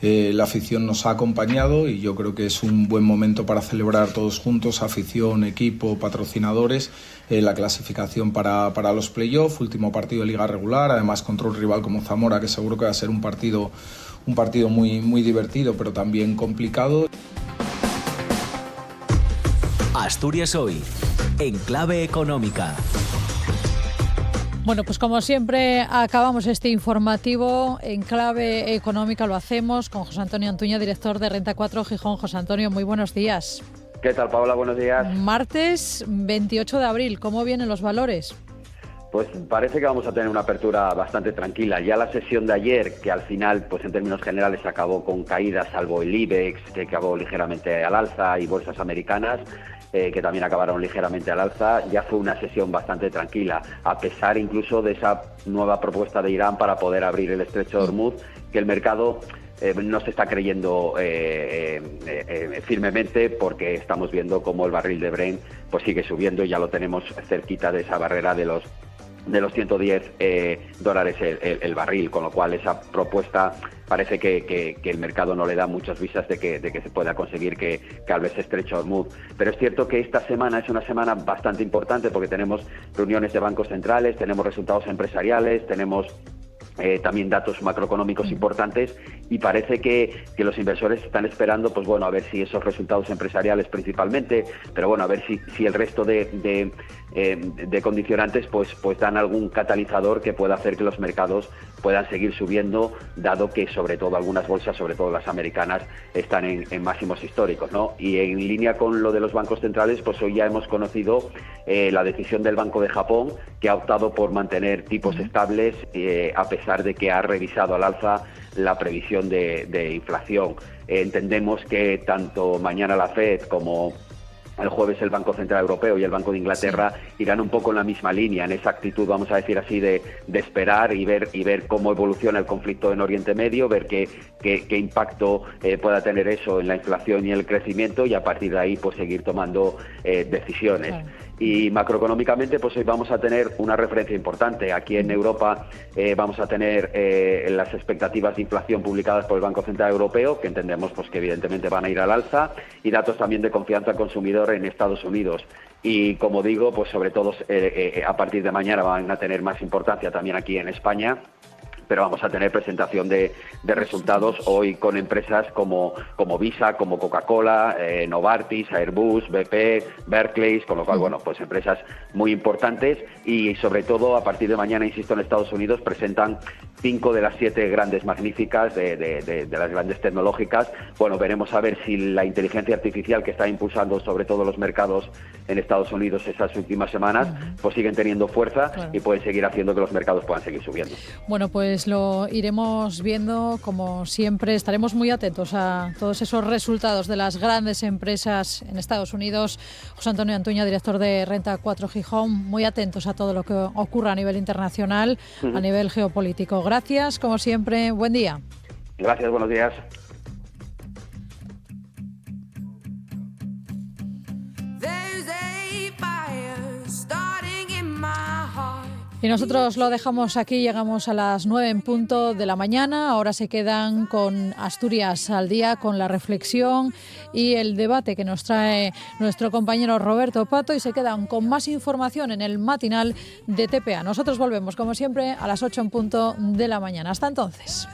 Q: la afición nos ha acompañado y yo creo que es un buen momento para celebrar todos juntos, afición, equipo, patrocinadores, la clasificación para los playoffs, último partido de liga regular, además contra un rival como Zamora, que seguro que va a ser un partido muy, muy divertido, pero también complicado.
B: Asturias Hoy, en clave económica.
A: Bueno, pues como siempre acabamos este informativo en clave económica. Lo hacemos con José Antonio Antuña, director de Renta 4 Gijón. José Antonio, muy buenos días.
S: ¿Qué tal, Paola? Buenos días.
A: Martes 28 de abril, ¿cómo vienen los valores?
S: Pues parece que vamos a tener una apertura bastante tranquila. Ya la sesión de ayer, que al final, pues en términos generales, acabó con caídas, salvo el IBEX, que acabó ligeramente al alza, y bolsas americanas, que también acabaron ligeramente al alza, ya fue una sesión bastante tranquila, a pesar incluso de esa nueva propuesta de Irán para poder abrir el estrecho de Hormuz, que el mercado no se está creyendo firmemente, porque estamos viendo cómo el barril de Brent pues sigue subiendo y ya lo tenemos cerquita de esa barrera de los $110 el barril, con lo cual esa propuesta parece que el mercado no le da muchas visas de que se pueda conseguir que abre ese estrecho Hormuz. Pero es cierto que esta semana es una semana bastante importante porque tenemos reuniones de bancos centrales, tenemos resultados empresariales, tenemos también datos macroeconómicos importantes, y parece que los inversores están esperando, pues bueno, a ver si esos resultados empresariales principalmente, pero bueno, a ver si el resto de condicionantes pues dan algún catalizador que pueda hacer que los mercados puedan seguir subiendo, dado que sobre todo algunas bolsas, sobre todo las americanas, están en máximos históricos, ¿no? Y en línea con lo de los bancos centrales, pues hoy ya hemos conocido la decisión del Banco de Japón, que ha optado por mantener tipos estables a pesar de que ha revisado al alza la previsión de inflación. Entendemos que tanto mañana la FED como el jueves el Banco Central Europeo y el Banco de Inglaterra irán un poco en la misma línea, en esa actitud, vamos a decir así, de esperar y ver cómo evoluciona el conflicto en Oriente Medio, ver qué impacto pueda tener eso en la inflación y el crecimiento, y a partir de ahí pues seguir tomando decisiones. Claro. Y macroeconómicamente, pues hoy vamos a tener una referencia importante. Aquí en Europa vamos a tener las expectativas de inflación publicadas por el Banco Central Europeo, que entendemos pues que evidentemente van a ir al alza, y datos también de confianza al consumidor en Estados Unidos. Y como digo, pues sobre todo a partir de mañana van a tener más importancia también aquí en España, pero vamos a tener presentación de resultados hoy con empresas como Visa, como Coca-Cola, Novartis, Airbus, BP, Berkeley, con lo cual, bueno, pues empresas muy importantes y sobre todo a partir de mañana, insisto, en Estados Unidos presentan 5 de las 7 grandes magníficas de las grandes tecnológicas. Bueno, veremos a ver si la inteligencia artificial que está impulsando sobre todo los mercados en Estados Unidos esas últimas semanas, pues siguen teniendo fuerza y pueden seguir haciendo que los mercados puedan seguir subiendo.
A: Bueno, pues lo iremos viendo, como siempre, estaremos muy atentos a todos esos resultados de las grandes empresas en Estados Unidos. José Antonio Antuña, director de Renta 4 Gijón, muy atentos a todo lo que ocurra a nivel internacional, a nivel geopolítico. Gracias, como siempre, buen día.
S: Gracias, buenos días.
A: Y nosotros lo dejamos aquí, llegamos a las 9 en punto de la mañana. Ahora se quedan con Asturias al día, con la reflexión y el debate que nos trae nuestro compañero Roberto Pato, y se quedan con más información en el matinal de TPA. Nosotros volvemos, como siempre, a las 8 en punto de la mañana. Hasta entonces.